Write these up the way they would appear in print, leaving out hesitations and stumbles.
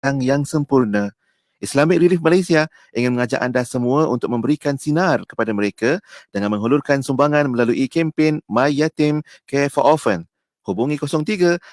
yang sempurna. Islamic Relief Malaysia ingin mengajak anda semua untuk memberikan sinar kepada mereka dengan menghulurkan sumbangan melalui kempen My Yatim Care for Orphan. Hubungi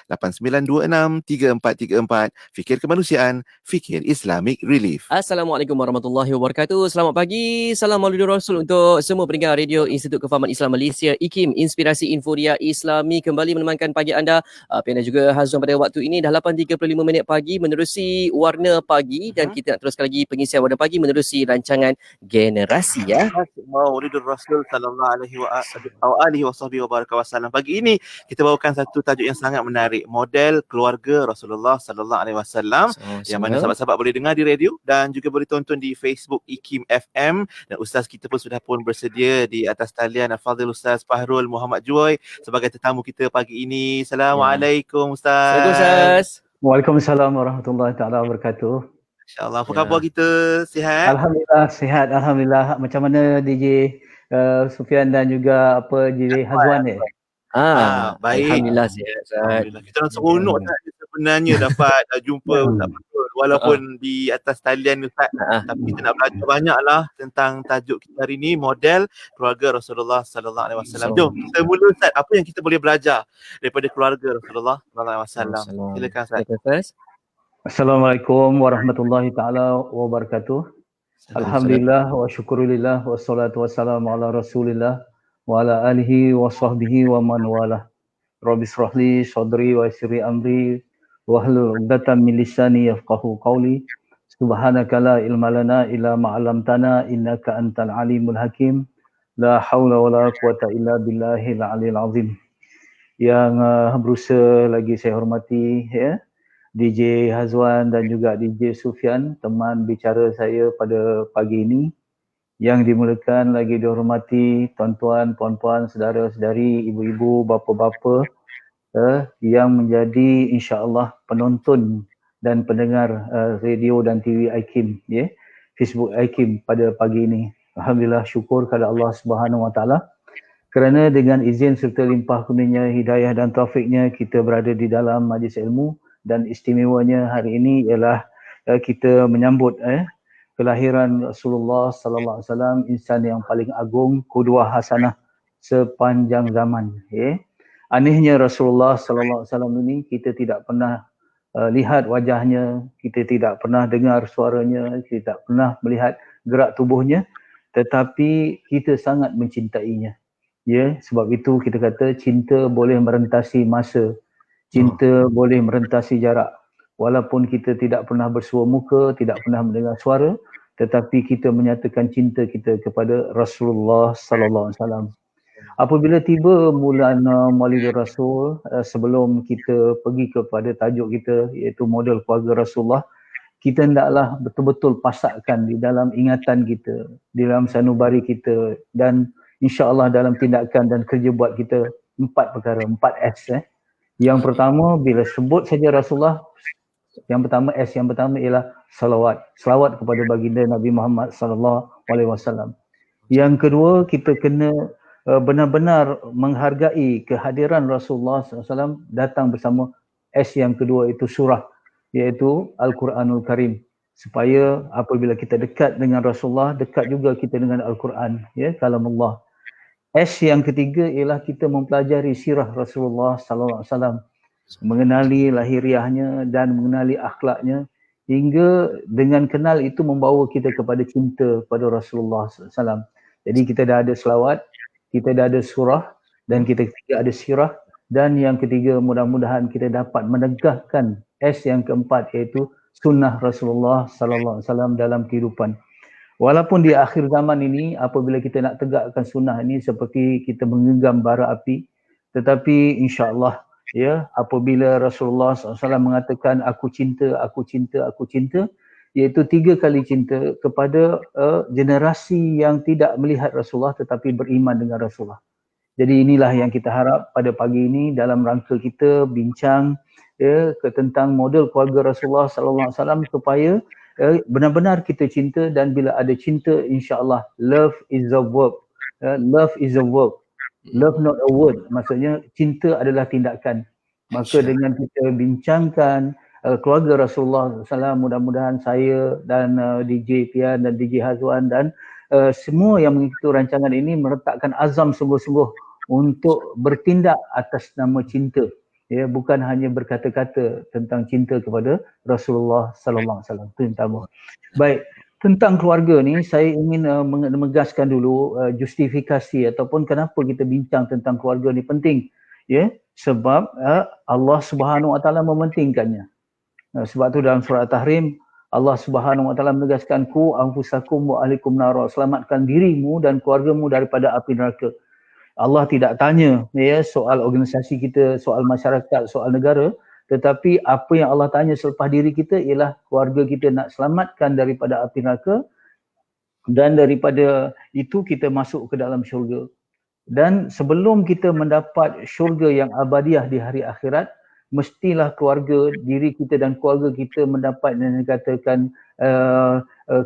03-8926-3434. Fikir kemanusiaan, fikir Islamic Relief. Assalamualaikum warahmatullahi wabarakatuh. Selamat pagi. Salam Maulid Rasul untuk semua pendengar Radio Institut Kefahaman Islam Malaysia, IKIM, Inspirasi Inforia Islami, kembali menemankan pagi anda. Pian dan juga Hazwan pada waktu ini dah 8.35 minit pagi menerusi Warna Pagi, dan kita nak teruskan lagi pengisian Warna Pagi menerusi rancangan Generasi ya. Maulid Rasul sallallahu alaihi wasallam. Pagi ini kita bawakan satu tajuk yang sangat menarik, model keluarga Rasulullah sallallahu alaihi wasallam, yang mana sahabat-sahabat boleh dengar di radio dan juga boleh tonton di Facebook IKIM FM, dan ustaz kita pun sudah pun bersedia di atas talian, Al-Fadhil Ustaz Fahrul Muhammad Juwai sebagai tetamu kita pagi ini. Assalamualaikum Ustaz. Assalamualaikum Ustaz. Waalaikumsalam warahmatullahi taala wabarakatuh. InsyaAllah. Apa khabar kita? Sihat? Alhamdulillah sihat. Alhamdulillah. Macam mana DJ Sufian dan juga DJ Hazwan ni? Baik. Alhamdulillah sihat. Alhamdulillah. Kita orang seronok sebenarnya dapat jumpa Ustaz Fahrul, walaupun di atas talian Ustaz, tapi kita nak belajar banyaklah tentang tajuk kita hari ini, model keluarga Rasulullah sallallahu alaihi wasallam. Jom kita mula Ustaz, apa yang kita boleh belajar daripada keluarga Rasulullah sallallahu alaihi wasallam? Silakan Ustaz. Assalamualaikum warahmatullahi taala wabarakatuh. Alhamdulillah wa syukurillah wassalatu wassalamu ala Rasulillah wa ala alihi wa sahbihi wa man walah. Rabbi shrahli sadri wa yassirli amri wahlul 'uqdatam min lisani yafqahu qawli. Subhanaka la ilma lana illa ma 'allamtana innaka antal alimul hakim. La haula wala quwata illa billahil aliyil azim. Yang berusaha lagi saya hormati ya, DJ Hazwan dan juga DJ Sufian, teman bicara saya pada pagi ini. Yang dimulakan lagi dihormati tuan-tuan, puan-puan, saudara-saudari, ibu-ibu, bapa-bapa yang menjadi insya-Allah penonton dan pendengar radio dan TV IKIM ya, Facebook IKIM pada pagi ini. Alhamdulillah, syukur kepada Allah Subhanahu Wa Taala kerana dengan izin serta limpah kurnianya, hidayah dan taufiknya kita berada di dalam majlis ilmu. Dan istimewanya hari ini ialah kita menyambut kelahiran Rasulullah sallallahu alaihi wasallam, insan yang paling agung, qudwah hasanah sepanjang zaman. Anehnya Rasulullah sallallahu alaihi wasallam ini kita tidak pernah lihat wajahnya, kita tidak pernah dengar suaranya, kita tidak pernah melihat gerak tubuhnya, tetapi kita sangat mencintainya. Sebab itu kita kata cinta boleh merentasi masa. Cinta boleh merentasi jarak. Walaupun kita tidak pernah bersua muka, tidak pernah mendengar suara, tetapi kita menyatakan cinta kita kepada Rasulullah sallallahu alaihi wasallam. Apabila tiba bulan Maulid Rasul, sebelum kita pergi kepada tajuk kita iaitu model keluarga Rasulullah, kita hendaklah betul-betul pasakkan di dalam ingatan kita, di dalam sanubari kita, dan insya-Allah dalam tindakan dan kerja buat kita 4 perkara, 4S. Yang pertama, bila sebut saja Rasulullah, yang pertama S yang pertama ialah salawat. Salawat kepada baginda Nabi Muhammad sallallahu alaihi wasallam. Yang kedua, kita kena benar-benar menghargai kehadiran Rasulullah SAW datang bersama S yang kedua itu surah, iaitu Al-Quranul Karim. Supaya apabila kita dekat dengan Rasulullah, dekat juga kita dengan Al-Quran, kalamullah. S yang ketiga ialah kita mempelajari sirah Rasulullah sallallahu alaihi wasallam, mengenali lahiriahnya dan mengenali akhlaknya, hingga dengan kenal itu membawa kita kepada cinta pada Rasulullah sallallahu alaihi wasallam. Jadi kita dah ada selawat, kita dah ada surah, dan kita ada sirah, dan yang ketiga mudah-mudahan kita dapat menegakkan S yang keempat iaitu sunnah Rasulullah sallallahu alaihi wasallam dalam kehidupan. Walaupun di akhir zaman ini apabila kita nak tegakkan sunnah ini seperti kita menggenggam bara api, tetapi insya-Allah apabila Rasulullah SAW mengatakan aku cinta, aku cinta, aku cinta, iaitu 3 kali cinta kepada generasi yang tidak melihat Rasulullah tetapi beriman dengan Rasulullah. Jadi inilah yang kita harap pada pagi ini dalam rangka kita bincang tentang model keluarga Rasulullah SAW supaya benar-benar kita cinta, dan bila ada cinta insya-Allah love is a verb. Love is a verb. Love not a word. Maksudnya cinta adalah tindakan. Maka dengan kita bincangkan keluarga Rasulullah SAW, mudah-mudahan saya dan DJ Pian dan DJ Hazwan dan semua yang mengikuti rancangan ini meletakkan azam sungguh-sungguh untuk bertindak atas nama cinta, ya, bukan hanya berkata-kata tentang cinta kepada Rasulullah sallallahu alaihi wasallam. Itu yang pertama. Baik, tentang keluarga ni saya ingin menegaskan dulu justifikasi ataupun kenapa kita bincang tentang keluarga ni penting, ya, sebab Allah Subhanahu Wa Taala mementingkannya. Sebab tu dalam surah Tahrim Allah Subhanahu Wa Taala menegaskan ku anfusakum wa ahlikum nar, selamatkan dirimu dan keluargamu daripada api neraka. Allah tidak tanya, ya, soal organisasi kita, soal masyarakat, soal negara, tetapi apa yang Allah tanya selepas diri kita ialah keluarga kita nak selamatkan daripada api neraka, dan daripada itu kita masuk ke dalam syurga. Dan sebelum kita mendapat syurga yang abadiah di hari akhirat, mestilah keluarga, diri kita dan keluarga kita mendapat yang dikatakan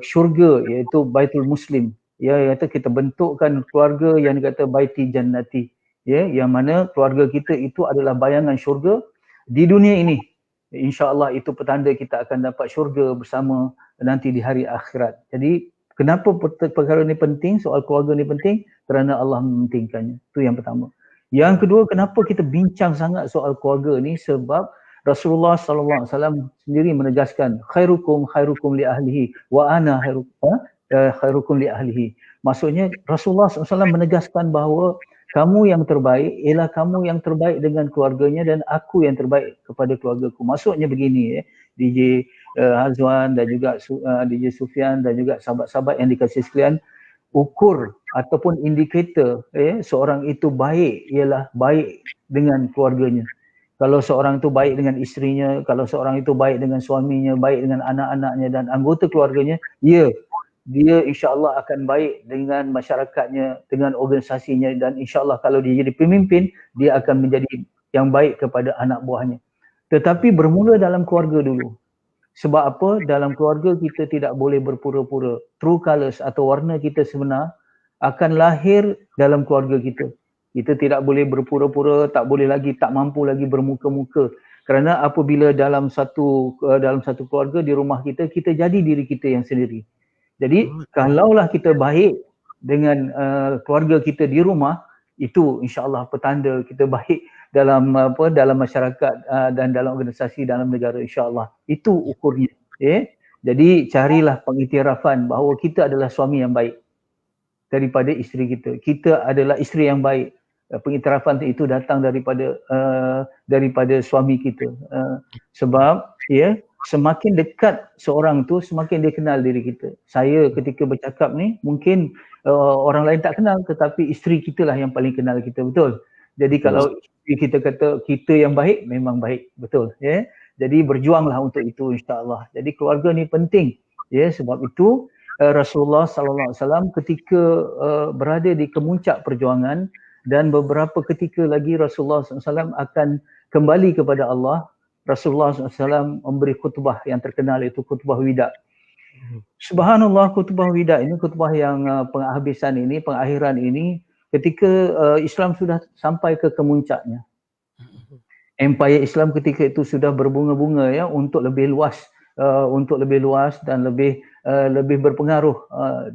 syurga, iaitu Baitul Muslim. Ya, kata kita bentukkan keluarga yang dikata Baiti Jannati, ya, yang mana keluarga kita itu adalah bayangan syurga di dunia ini. InsyaAllah itu petanda kita akan dapat syurga bersama nanti di hari akhirat. Jadi kenapa perkara ini penting, soal keluarga ini penting? Kerana Allah mementingkannya. Itu yang pertama. Yang kedua, kenapa kita bincang sangat soal keluarga ni? Sebab Rasulullah sallallahu alaihi wasallam sendiri menegaskan khairukum li ahlihi wa ana khairukum li ahlihi. Maksudnya Rasulullah SAW menegaskan bahawa kamu yang terbaik ialah kamu yang terbaik dengan keluarganya dan aku yang terbaik kepada keluargaku. Maksudnya begini, ya, DJ Hazwan dan juga DJ Sufian dan juga sahabat-sahabat yang dikasihi sekalian, ukur ataupun indikator, ya, seorang itu baik ialah baik dengan keluarganya. Kalau seorang itu baik dengan isterinya, kalau seorang itu baik dengan suaminya, baik dengan anak-anaknya dan anggota keluarganya, ya, dia insya-Allah akan baik dengan masyarakatnya, dengan organisasinya, dan insya-Allah kalau dia jadi pemimpin, dia akan menjadi yang baik kepada anak buahnya. Tetapi bermula dalam keluarga dulu. Sebab apa? Dalam keluarga kita tidak boleh berpura-pura. True colours atau warna kita sebenar akan lahir dalam keluarga kita. Kita tidak boleh berpura-pura, tak mampu lagi bermuka-muka. Kerana apabila dalam satu keluarga di rumah kita, kita jadi diri kita yang sendiri. Jadi kalaulah kita baik dengan keluarga kita di rumah, itu insya-Allah petanda kita baik dalam dalam masyarakat dan dalam organisasi, dalam negara, insya-Allah. Itu ukurnya, ya. Jadi carilah pengiktirafan bahawa kita adalah suami yang baik daripada isteri kita. Kita adalah isteri yang baik. Pengiktirafan itu datang daripada suami kita. Sebab, ya, semakin dekat seorang tu, semakin dia kenal diri kita. Saya ketika bercakap ni, mungkin orang lain tak kenal, tetapi isteri kita lah yang paling kenal kita, betul? Jadi kalau isteri kita kata kita yang baik, memang baik, betul, ya. Jadi berjuanglah untuk itu, insya-Allah. Jadi keluarga ni penting, ya. Sebab itu Rasulullah sallallahu alaihi wasallam ketika berada di kemuncak perjuangan, dan beberapa ketika lagi Rasulullah sallallahu alaihi wasallam akan kembali kepada Allah, Rasulullah SAW memberi khutbah yang terkenal, iaitu khutbah wida. Subhanallah, khutbah wida ini, khutbah yang pengakhiran ini, ketika Islam sudah sampai ke kemuncaknya. Empire Islam ketika itu sudah berbunga-bunga, ya, untuk lebih luas dan lebih berpengaruh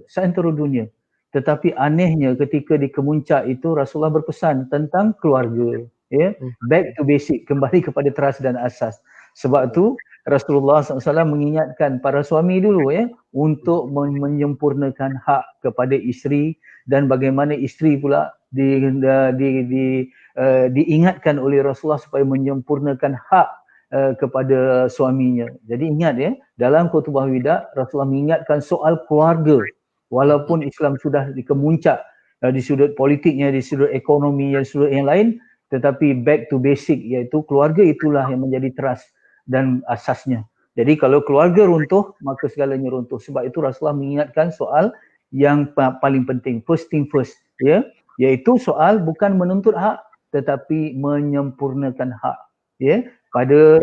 seantero dunia. Tetapi anehnya ketika di kemuncak itu Rasulullah berpesan tentang keluarga. Ya, back to basic, kembali kepada teras dan asas. Sebab tu Rasulullah SAW mengingatkan para suami dulu, ya, untuk menyempurnakan hak kepada isteri, dan bagaimana isteri pula diingatkan oleh Rasulullah supaya menyempurnakan hak kepada suaminya. Jadi ingat, ya, dalam khutbah wida Rasulullah mengingatkan soal keluarga. Walaupun Islam sudah di kemuncak di sudut politiknya, di sudut ekonominya, di sudut yang lain, tetapi back to basic, iaitu keluarga itulah yang menjadi teras dan asasnya. Jadi kalau keluarga runtuh, maka segalanya runtuh. Sebab itu Rasulullah mengingatkan soal yang paling penting, first thing first, ya, iaitu soal bukan menuntut hak tetapi menyempurnakan hak, ya, pada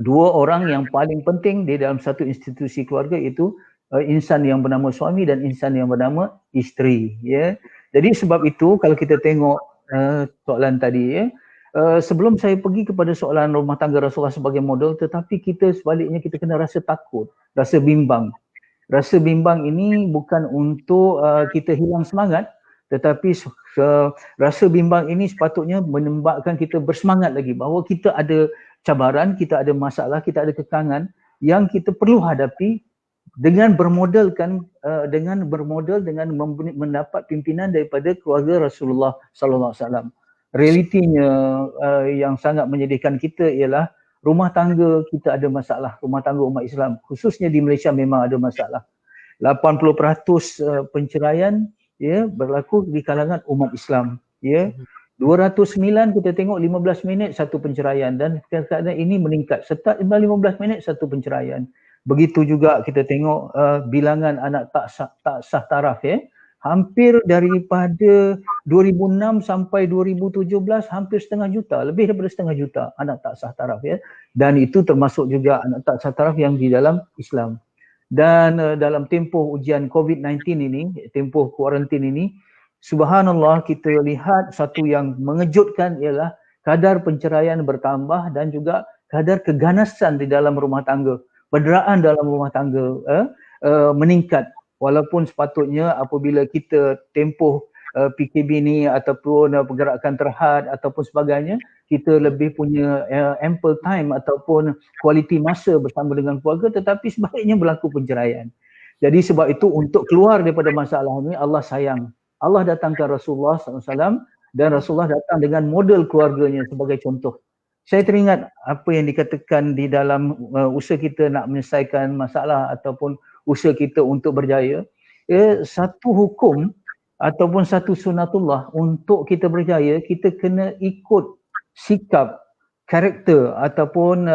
dua orang yang paling penting di dalam satu institusi keluarga, iaitu insan yang bernama suami dan insan yang bernama isteri, ya. Jadi sebab itu kalau kita tengok soalan tadi, ya, sebelum saya pergi kepada soalan rumah tangga Rasulullah sebagai model, tetapi kita sebaliknya kita kena rasa takut, rasa bimbang. Rasa bimbang ini bukan untuk kita hilang semangat, tetapi rasa bimbang ini sepatutnya menembakkan kita bersemangat lagi bahawa kita ada cabaran, kita ada masalah, kita ada kekangan yang kita perlu hadapi dengan bermodal dengan mendapat pimpinan daripada keluarga Rasulullah sallallahu alaihi wasallam. Realitinya yang sangat menyedihkan kita ialah rumah tangga kita ada masalah, rumah tangga umat Islam khususnya di Malaysia memang ada masalah. 80% penceraian ya berlaku di kalangan umat Islam ya. 209 kita tengok 15 minit satu penceraian dan keadaan ini meningkat. Setiap 15 minit satu penceraian. Begitu juga kita tengok bilangan anak tak sah taraf ya. Hampir daripada 2006 sampai 2017 hampir setengah juta, lebih daripada setengah juta anak tak sah taraf ya. Dan itu termasuk juga anak tak sah taraf yang di dalam Islam. Dan dalam tempoh ujian COVID-19 ini, tempoh kuarantin ini, subhanallah kita lihat satu yang mengejutkan ialah kadar penceraian bertambah dan juga kadar keganasan di dalam rumah tangga, penderaan dalam rumah tangga meningkat. Walaupun sepatutnya apabila kita tempoh PKB ni ataupun pergerakan terhad ataupun sebagainya, kita lebih punya ample time ataupun kualiti masa bersama dengan keluarga, tetapi sebaliknya berlaku penceraian. Jadi sebab itu untuk keluar daripada masalah ini Allah sayang. Allah datangkan Rasulullah SAW dan Rasulullah datang dengan model keluarganya sebagai contoh. Saya teringat apa yang dikatakan di dalam usaha kita nak menyelesaikan masalah ataupun usaha kita untuk berjaya. Satu hukum ataupun satu sunatullah untuk kita berjaya, kita kena ikut sikap, karakter ataupun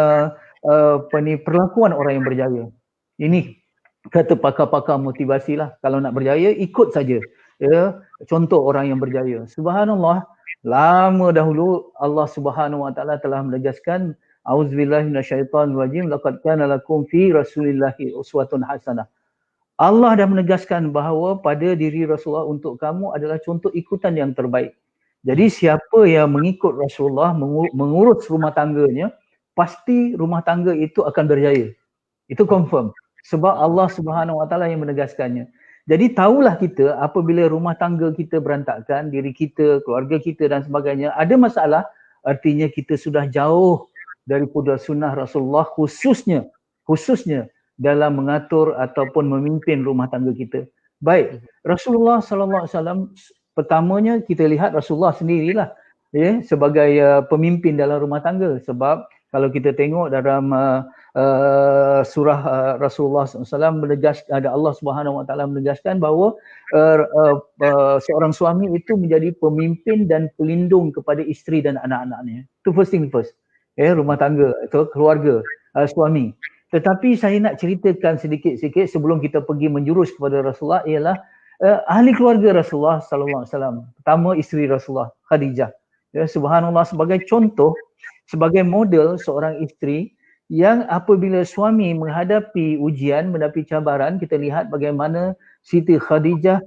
perlakuan orang yang berjaya. Ini kata pakar-pakar motivasi lah. Kalau nak berjaya, ikut saja contoh orang yang berjaya. Subhanallah, lama dahulu Allah Subhanahu Wa Taala telah menegaskan, auzubillahi minasyaitonir rajim, laqad kana lakum fi rasulillahi uswatun hasanah. Allah dah menegaskan bahawa pada diri Rasulullah untuk kamu adalah contoh ikutan yang terbaik. Jadi siapa yang mengikut Rasulullah, mengurus rumah tangganya, pasti rumah tangga itu akan berjaya. Itu confirm. Sebab Allah Subhanahu Wa Taala yang menegaskannya. Jadi tahulah kita apabila rumah tangga kita berantakan, diri kita, keluarga kita dan sebagainya, ada masalah, artinya kita sudah jauh daripada sunnah Rasulullah khususnya dalam mengatur ataupun memimpin rumah tangga kita. Baik, Rasulullah sallallahu alaihi wasallam pertamanya kita lihat Rasulullah sendirilah ya sebagai pemimpin dalam rumah tangga, sebab kalau kita tengok dalam surah Rasulullah SAW menegaskan, ada Allah Subhanahu Wa Taala menegaskan bahawa seorang suami itu menjadi pemimpin dan pelindung kepada isteri dan anak-anaknya. Itu first thing first. Rumah tangga atau keluarga suami. Tetapi saya nak ceritakan sedikit-sedikit sebelum kita pergi menjurus kepada Rasulullah ialah ahli keluarga Rasulullah sallallahu alaihi wasallam. Pertama isteri Rasulullah, Khadijah. Ya, subhanallah, sebagai contoh, sebagai model seorang isteri yang apabila suami menghadapi ujian, menghadapi cabaran, kita lihat bagaimana Siti Khadijah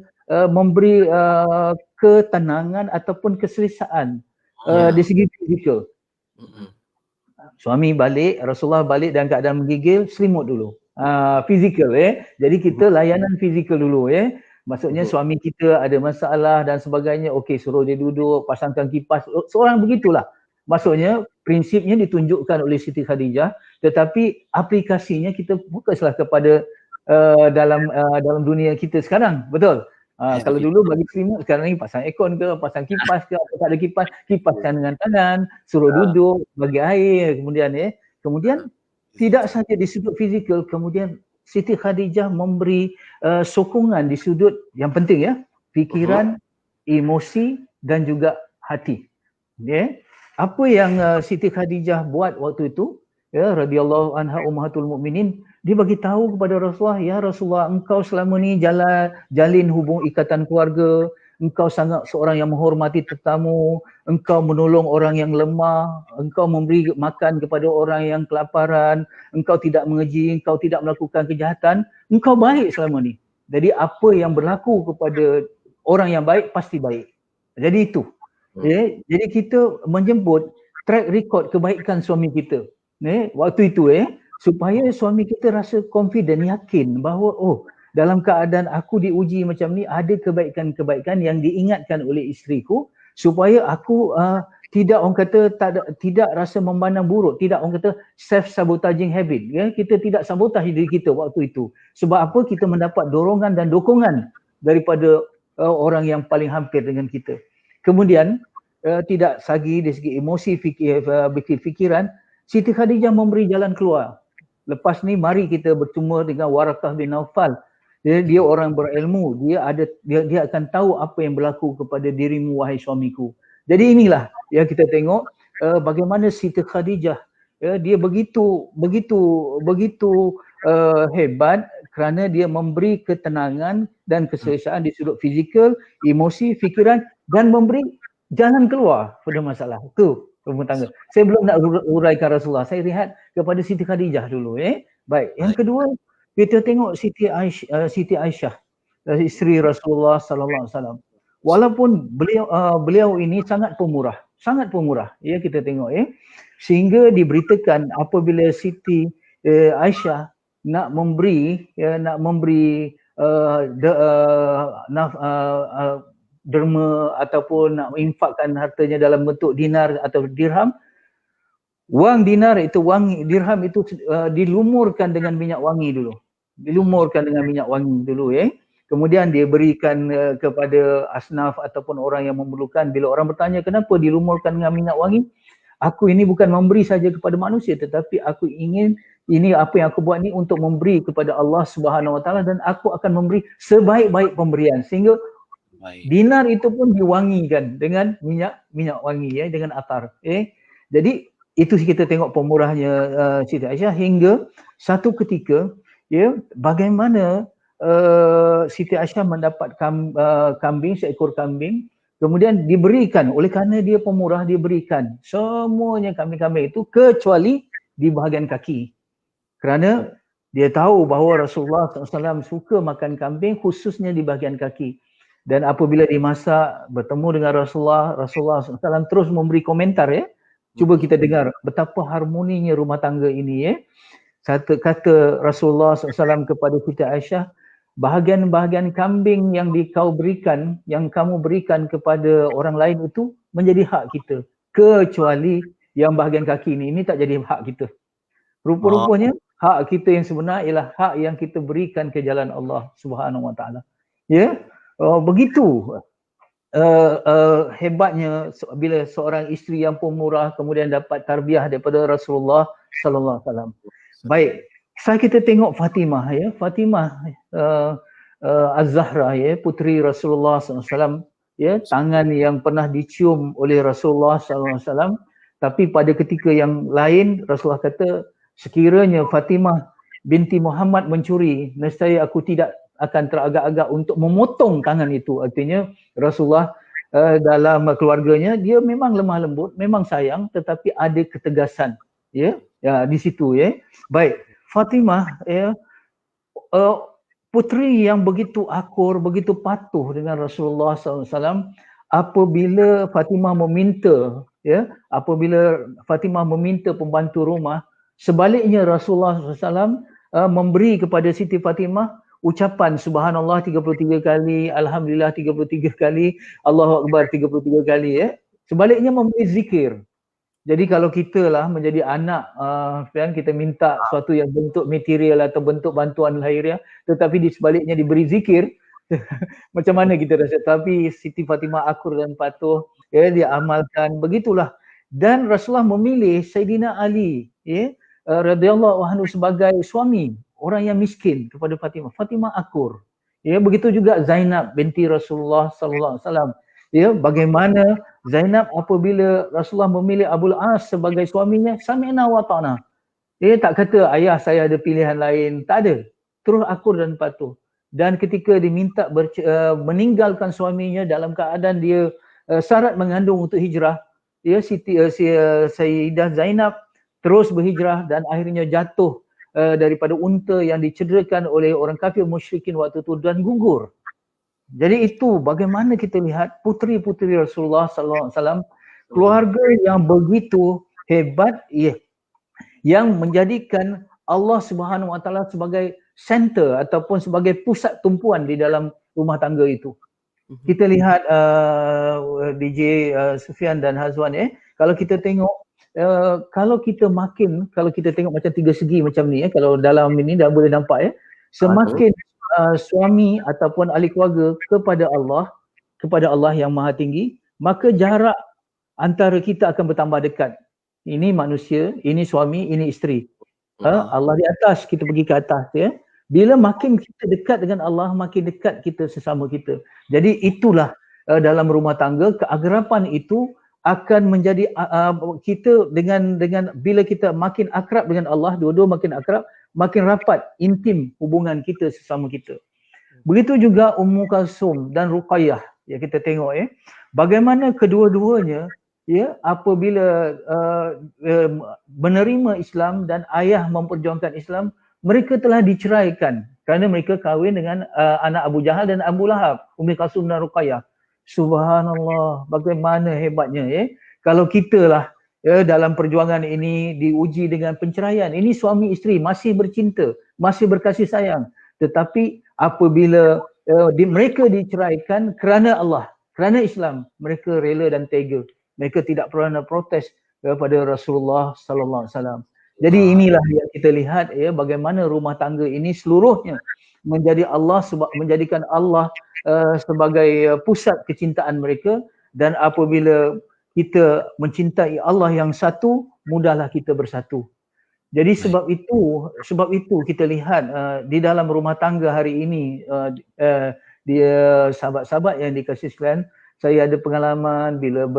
memberi ketenangan ataupun keselesaan di segi fizikal. Suami balik, Rasulullah balik dalam keadaan menggigil, selimut dulu. Fizikal Jadi kita layanan fizikal dulu Maksudnya suami kita ada masalah dan sebagainya, okey suruh dia duduk, pasangkan kipas, seorang begitulah. Maksudnya prinsipnya ditunjukkan oleh Siti Khadijah, tetapi aplikasinya kita fokuslah kepada dalam dunia kita sekarang, betul? Kalau dulu bagi selimut, sekarang ni pasang aircon ke, pasang kipas ke, apa tak ada kipas, kipaskan dengan tangan, suruh duduk, bagi air, kemudian tidak saja di sudut fizikal, kemudian Siti Khadijah memberi sokongan di sudut yang penting fikiran, emosi dan juga hati. Apa yang Siti Khadijah buat waktu itu, radhiyallahu anha ummahatul mukminin, dia bagi tahu kepada Rasulullah, ya Rasulullah, engkau selama ni jalin hubung ikatan keluarga, engkau sangat seorang yang menghormati tetamu, engkau menolong orang yang lemah, engkau memberi makan kepada orang yang kelaparan, engkau tidak mengeji, engkau tidak melakukan kejahatan, engkau baik selama ni. Jadi apa yang berlaku kepada orang yang baik pasti baik. Jadi itu. Ya, jadi kita menjemput track record kebaikan suami kita. Waktu itu supaya suami kita rasa confident, yakin bahawa dalam keadaan aku diuji macam ni ada kebaikan-kebaikan yang diingatkan oleh isteriku supaya aku tidak orang kata tidak rasa memandang buruk, tidak orang kata self sabotaging habit. Kita tidak sabotage diri kita waktu itu. Sebab apa? Kita mendapat dorongan dan dukungan daripada orang yang paling hampir dengan kita. Kemudian tidak sagi dari segi emosi, fikiran, Siti Khadijah memberi jalan keluar. Lepas ni mari kita bertemu dengan Warakah bin Naufal. Dia orang berilmu, dia akan tahu apa yang berlaku kepada dirimu wahai suamiku. Jadi inilah yang kita tengok bagaimana Siti Khadijah dia begitu hebat kerana dia memberi ketenangan dan keselesaan di sudut fizikal, emosi, fikiran dan memberi jalan keluar pada masalah itu rumah tangga. Saya belum nak uraikan Rasulullah. Saya lihat kepada Siti Khadijah dulu. Baik. Yang kedua, kita tengok Siti Aisyah, isteri Rasulullah sallallahu alaihi wasallam. Walaupun beliau ini sangat pemurah. Ya, kita tengok sehingga diberitakan apabila Siti Aisyah nak memberi derma ataupun nak infakkan hartanya dalam bentuk dinar atau dirham, wang dinar itu, wang dirham itu dilumurkan dengan minyak wangi dulu. Kemudian dia berikan kepada asnaf ataupun orang yang memerlukan. Bila orang bertanya kenapa dilumurkan dengan minyak wangi, aku ini bukan memberi saja kepada manusia, tetapi aku ingin ini apa yang aku buat ni untuk memberi kepada Allah Subhanahu Wa Taala, dan aku akan memberi sebaik-baik pemberian, sehingga dinar itu pun diwangikan dengan minyak wangi dengan atar. Jadi itu kita tengok pemurahnya Siti Aisyah, hingga satu ketika bagaimana Siti Aisyah mendapat seekor kambing, kemudian diberikan, oleh kerana dia pemurah, dia berikan semuanya kambing-kambing itu kecuali di bahagian kaki, kerana dia tahu bahawa Rasulullah SAW suka makan kambing khususnya di bahagian kaki. Dan apabila dimasak, bertemu dengan Rasulullah SAW terus memberi komentar. Cuba kita dengar betapa harmoninya rumah tangga ini. Satu kata Rasulullah SAW kepada Siti Aisyah, bahagian-bahagian kambing yang kau berikan, yang kamu berikan kepada orang lain itu menjadi hak kita, kecuali yang bahagian kaki ini tak jadi hak kita. Rupa-rupanya hak kita yang sebenar ialah hak yang kita berikan ke jalan Allah Subhanahu Wa Taala. Begitu hebatnya bila seorang isteri yang pemurah kemudian dapat tarbiyah daripada Rasulullah sallallahu alaihi wasallam. Baik, setelah kita tengok Fatimah Fatimah Az-Zahra puteri Rasulullah sallallahu alaihi wasallam, tangan yang pernah dicium oleh Rasulullah sallallahu alaihi wasallam, tapi pada ketika yang lain Rasulullah kata, sekiranya Fatimah binti Muhammad mencuri, nescaya aku tidak akan teragak-agak untuk memotong tangan itu. Artinya Rasulullah dalam keluarganya dia memang lemah lembut, memang sayang, tetapi ada ketegasan di situ. Baik, Fatimah puteri yang begitu akur, begitu patuh dengan Rasulullah SAW. Apabila Fatimah meminta pembantu rumah, sebaliknya Rasulullah SAW memberi kepada Siti Fatimah ucapan subhanallah 33 kali, alhamdulillah 33 kali, Allahu Akbar 33 kali. Sebaliknya memberi zikir. Jadi kalau kita lah menjadi anak kan, kita minta sesuatu yang bentuk material atau bentuk bantuan lahiriah, tetapi di sebaliknya diberi zikir, macam mana kita rasa? Tapi Siti Fatimah akur dan patuh, dia amalkan, begitulah. Dan Rasulullah memilih Sayyidina Ali radhiyallahu anhu sebagai suami, orang yang miskin kepada Fatimah. Fatimah akur. Begitu juga Zainab binti Rasulullah sallallahu alaihi wasallam. Bagaimana Zainab apabila Rasulullah memilih Abul As sebagai suaminya, sami'na wa ta'na. Tak kata ayah saya ada pilihan lain, tak ada. Terus akur dan patuh. Dan ketika diminta meninggalkan suaminya dalam keadaan dia syarat mengandung untuk hijrah, Sayyidah Zainab terus berhijrah dan akhirnya jatuh daripada unta yang dicederakan oleh orang kafir musyrikin waktu itu dan gugur. Jadi itu bagaimana kita lihat puteri-puteri Rasulullah sallallahu alaihi wasallam, keluarga yang begitu hebat, yang menjadikan Allah Subhanahu Wa Taala sebagai center ataupun sebagai pusat tumpuan di dalam rumah tangga itu. Kita lihat DJ Sufian dan Hazwan, kalau kita tengok kalau kita tengok macam tiga segi macam ni, kalau dalam ini dah boleh nampak, semakin suami ataupun ahli keluarga kepada Allah yang Maha Tinggi, maka jarak antara kita akan bertambah dekat. Ini manusia, ini suami, ini isteri. Allah di atas, kita pergi ke atas, Bila makin kita dekat dengan Allah, makin dekat kita sesama kita. Jadi itulah dalam rumah tangga, keakraban itu akan menjadi kita dengan bila kita makin akrab dengan Allah, dua-dua makin akrab, makin rapat, intim hubungan kita sesama kita. Begitu juga Ummu Kalsum dan Ruqayyah, kita tengok, bagaimana kedua-duanya apabila menerima Islam dan ayah memperjuangkan Islam, mereka telah diceraikan kerana mereka kahwin dengan anak Abu Jahal dan Abu Lahab, Ummu Kalsum dan Ruqayyah. Subhanallah, bagaimana hebatnya, kalau kita lah dalam perjuangan ini diuji dengan penceraian. Ini suami isteri masih bercinta, masih berkasih sayang, tetapi apabila mereka diceraikan kerana Allah, kerana Islam, mereka rela dan tega. Mereka tidak pernah protes kepada Rasulullah sallallahu alaihi wasallam. Jadi inilah yang kita lihat, bagaimana rumah tangga ini seluruhnya menjadikan Allah sebagai pusat kecintaan mereka, dan apabila kita mencintai Allah yang satu, mudahlah kita bersatu. Jadi sebab itu kita lihat di dalam rumah tangga hari ini, dia sahabat-sahabat yang dikasihi sekalian, saya ada pengalaman bila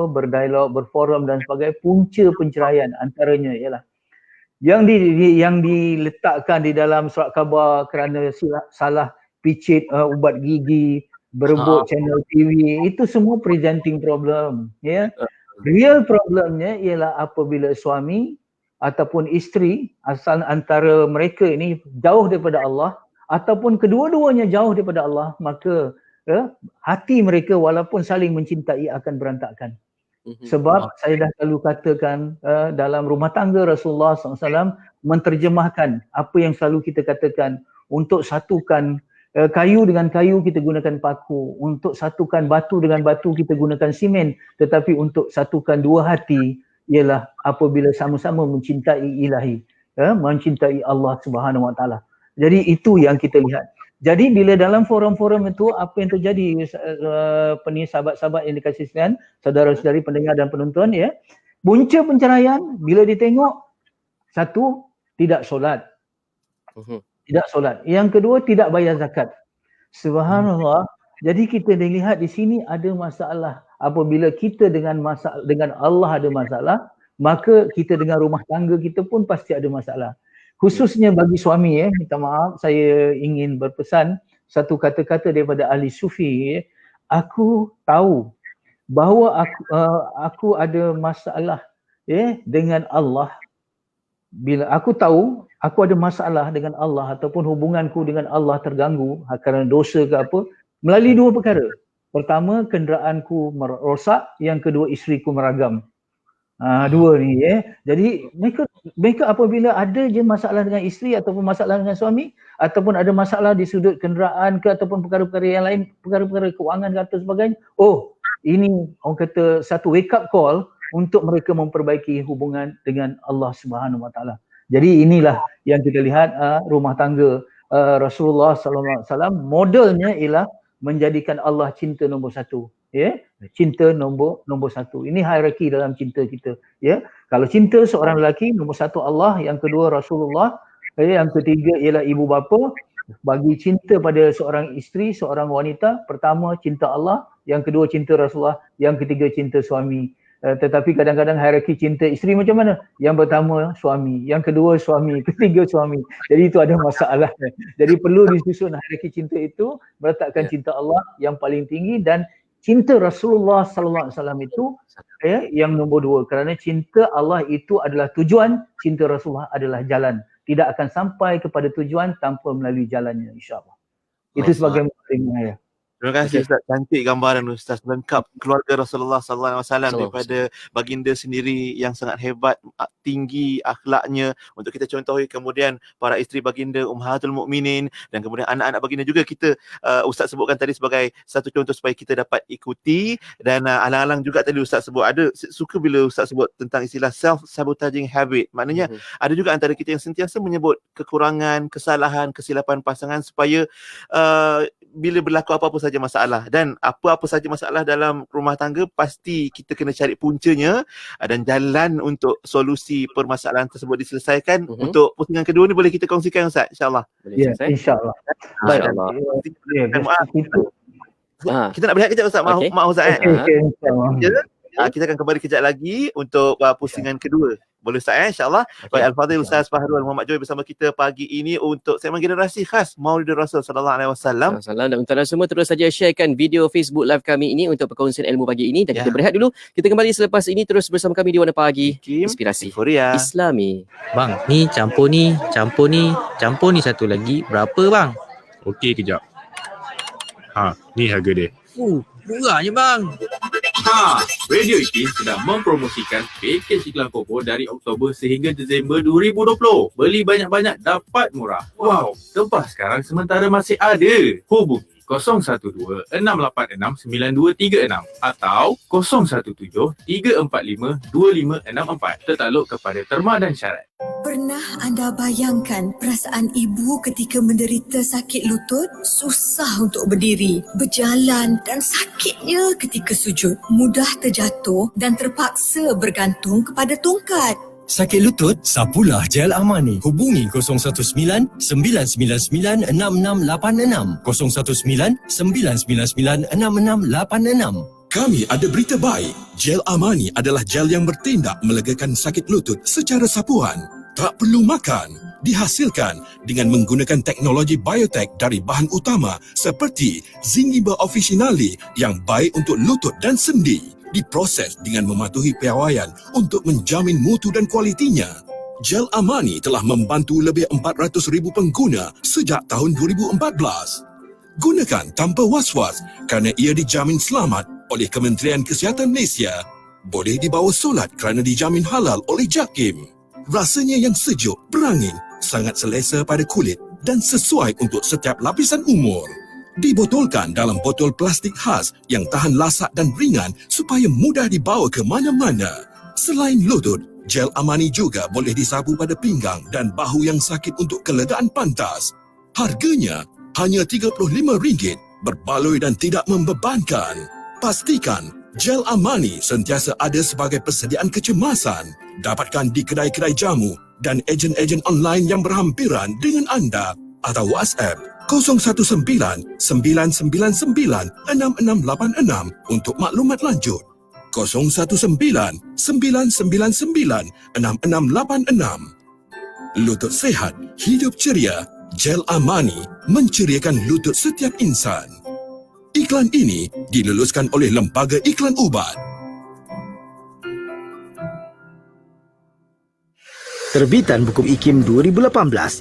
berdialog, berforum dan sebagainya, punca penceraian antaranya ialah yang diletakkan di dalam surat khabar kerana salah picit ubat gigi, berebut channel TV, itu semua presenting problem, Real problemnya ialah apabila suami ataupun isteri asal antara mereka ini jauh daripada Allah ataupun kedua-duanya jauh daripada Allah, maka hati mereka walaupun saling mencintai akan berantakan. Sebab saya dah selalu katakan dalam rumah tangga Rasulullah SAW menterjemahkan apa yang selalu kita katakan, untuk satukan kayu dengan kayu kita gunakan paku, untuk satukan batu dengan batu kita gunakan simen, tetapi untuk satukan dua hati ialah apabila sama-sama mencintai ilahi, mencintai Allah Subhanahu Wa Taala. Jadi itu yang kita lihat. Jadi bila dalam forum-forum itu apa yang terjadi, sahabat-sahabat yang dikasihi sekalian, saudara-saudari pendengar dan penonton, punca penceraian bila ditengok, satu, tidak solat. Yang kedua, tidak bayar zakat. Subhanallah. Jadi kita lihat di sini ada masalah. Apabila kita dengan Allah ada masalah, maka kita dengan rumah tangga kita pun pasti ada masalah. Khususnya bagi suami, minta maaf, saya ingin berpesan satu kata-kata daripada ahli sufi. Aku tahu bahawa aku ada masalah dengan Allah. Bila aku tahu aku ada masalah dengan Allah ataupun hubunganku dengan Allah terganggu kerana dosa ke apa, melalui dua perkara. Pertama, kenderaanku merosak, yang kedua, isteriku meragam. Dua ni, Jadi mereka apabila ada je masalah dengan isteri ataupun masalah dengan suami, ataupun ada masalah di sudut kenderaan ke ataupun perkara-perkara yang lain, perkara-perkara keuangan ke atau sebagainya, ini orang kata satu wake up call untuk mereka memperbaiki hubungan dengan Allah Subhanahu Wa Taala. Jadi inilah yang kita lihat rumah tangga Rasulullah sallallahu alaihi wasallam, modelnya ialah menjadikan Allah cinta nombor satu. Cinta nombor satu. Ini hierarki dalam cinta kita. Kalau cinta seorang lelaki, nombor satu Allah, yang kedua Rasulullah, yang ketiga ialah ibu bapa. Bagi cinta pada seorang isteri, seorang wanita, pertama cinta Allah, yang kedua cinta Rasulullah, yang ketiga cinta suami. Tetapi kadang-kadang hierarki cinta isteri macam mana? Yang pertama suami, yang kedua suami, ketiga suami. Jadi itu ada masalah. Jadi perlu disusun hierarki cinta itu, meletakkan cinta Allah yang paling tinggi, dan cinta Rasulullah sallallahu alaihi wasallam itu yang nombor dua, kerana cinta Allah itu adalah tujuan, cinta Rasulullah adalah jalan. Tidak akan sampai kepada tujuan tanpa melalui jalannya, insya-Allah. Itu sebagai mukadimah ya. Terima kasih Ustaz. Cantik gambaran Ustaz. Lengkap keluarga Rasulullah sallallahu alaihi wasallam daripada baginda sendiri yang sangat hebat, tinggi akhlaknya untuk kita contohi, kemudian para isteri baginda Ummahatul Mukminin, dan kemudian anak-anak baginda juga kita Ustaz sebutkan tadi sebagai satu contoh supaya kita dapat ikuti. Dan alang-alang juga tadi Ustaz sebut, ada suka bila Ustaz sebut tentang istilah self-sabotaging habit. Maknanya ada juga antara kita yang sentiasa menyebut kekurangan, kesalahan, kesilapan pasangan supaya bila berlaku apa-apa saja masalah, dan apa-apa saja masalah dalam rumah tangga pasti kita kena cari puncanya dan jalan untuk solusi permasalahan tersebut diselesaikan. Untuk pusingan kedua ni boleh kita kongsikan Ustaz, insyaAllah. Ya, insyaAllah. Baik. Kita nak berehat kejap Ustaz. Maaf Ustaz. Kita akan kembali kejap lagi untuk pusingan kedua. Boleh Ustaz insyaAllah. Baik, Al-Fadhil Ustaz Fahrul Muhammad Joy bersama kita pagi ini untuk segmen generasi khas Maulid Rasul sallallahu alaihi wasallam. Dan untuk anda semua terus saja sharekan video Facebook live kami ini untuk perkongsian ilmu pagi ini, dan kita berehat dulu. Kita kembali selepas ini terus bersama kami di Warna Pagi Inspirasi Inforia Islami. Bang, ni campur ni satu lagi berapa bang? Okey kejap. Ni harga dia. Murahnya bang. Radio IKIM sedang mempromosikan pakej iklan Popo dari Oktober sehingga Disember 2020. Beli banyak-banyak dapat murah. Wow, tempah sekarang sementara masih ada. Hubungi 012-686-9236 atau 017-345-2564 tertakluk kepada terma dan syarat. Pernah anda bayangkan perasaan ibu ketika menderita sakit lutut? Susah untuk berdiri, berjalan dan sakitnya ketika sujud. Mudah terjatuh dan terpaksa bergantung kepada tongkat. Sakit lutut? Sapulah Gel Amani. Hubungi 019-999-6686. 019-999-6686. Kami ada berita baik. Gel Amani adalah gel yang bertindak melegakan sakit lutut secara sapuan. Tak perlu makan. Dihasilkan dengan menggunakan teknologi biotek dari bahan utama seperti Zingiber officinale yang baik untuk lutut dan sendi. Diproses dengan mematuhi piawaian untuk menjamin mutu dan kualitinya. Gel Amani telah membantu lebih 400,000 pengguna sejak tahun 2014. Gunakan tanpa was-was kerana ia dijamin selamat oleh Kementerian Kesihatan Malaysia. Boleh dibawa solat kerana dijamin halal oleh JAKIM. Rasanya yang sejuk, berangin, sangat selesa pada kulit dan sesuai untuk setiap lapisan umur. Dibotolkan dalam botol plastik khas yang tahan lasak dan ringan supaya mudah dibawa ke mana-mana. Selain lutut, Gel Amani juga boleh disapu pada pinggang dan bahu yang sakit untuk kelegaan pantas. Harganya hanya RM35, berbaloi dan tidak membebankan. Pastikan Gel Amani sentiasa ada sebagai persediaan kecemasan. Dapatkan di kedai-kedai jamu dan ejen-ejen online yang berhampiran dengan anda atau WhatsApp 019-999-6686 untuk maklumat lanjut. 019-999-6686. Lutut sehat, hidup ceria. Gel Amani menceriakan lutut setiap insan. Iklan ini diluluskan oleh Lembaga Iklan Ubat. Terbitan Buku IKIM 2018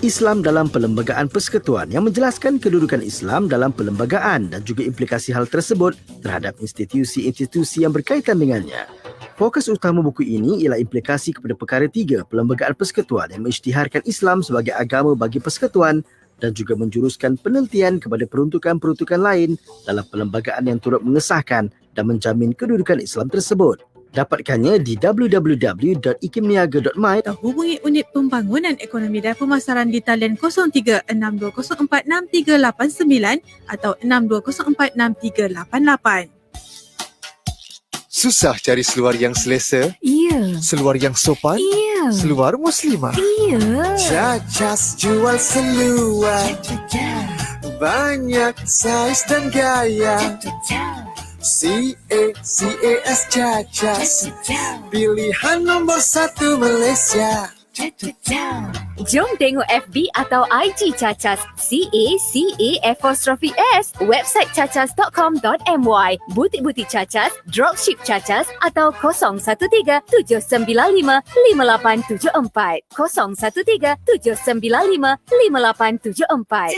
Islam dalam Perlembagaan Persekutuan yang menjelaskan kedudukan Islam dalam perlembagaan dan juga implikasi hal tersebut terhadap institusi-institusi yang berkaitan dengannya. Fokus utama buku ini ialah implikasi kepada perkara 3 Perlembagaan Persekutuan yang mengisytiharkan Islam sebagai agama bagi persekutuan dan juga menjuruskan penelitian kepada peruntukan-peruntukan lain dalam perlembagaan yang turut mengesahkan dan menjamin kedudukan Islam tersebut. Dapatkannya di www.ikimniaga.my. Hubungi Unit Pembangunan Ekonomi dan Pemasaran di talian 03-6204-6389 atau 6204-6388. Susah cari seluar yang selesa? Iya. Seluar yang sopan? Iya. Seluar muslimah? Iya. Cacas jual seluar. Banyak saiz dan gaya. CAS Cacas, pilihan nombor 1 Malaysia. Jom tengok FB atau IG Cacas, CACAS, website cacas.com.my, butik-butik Cacas, dropship Cacas atau 013-795-5874, 013-795-5874.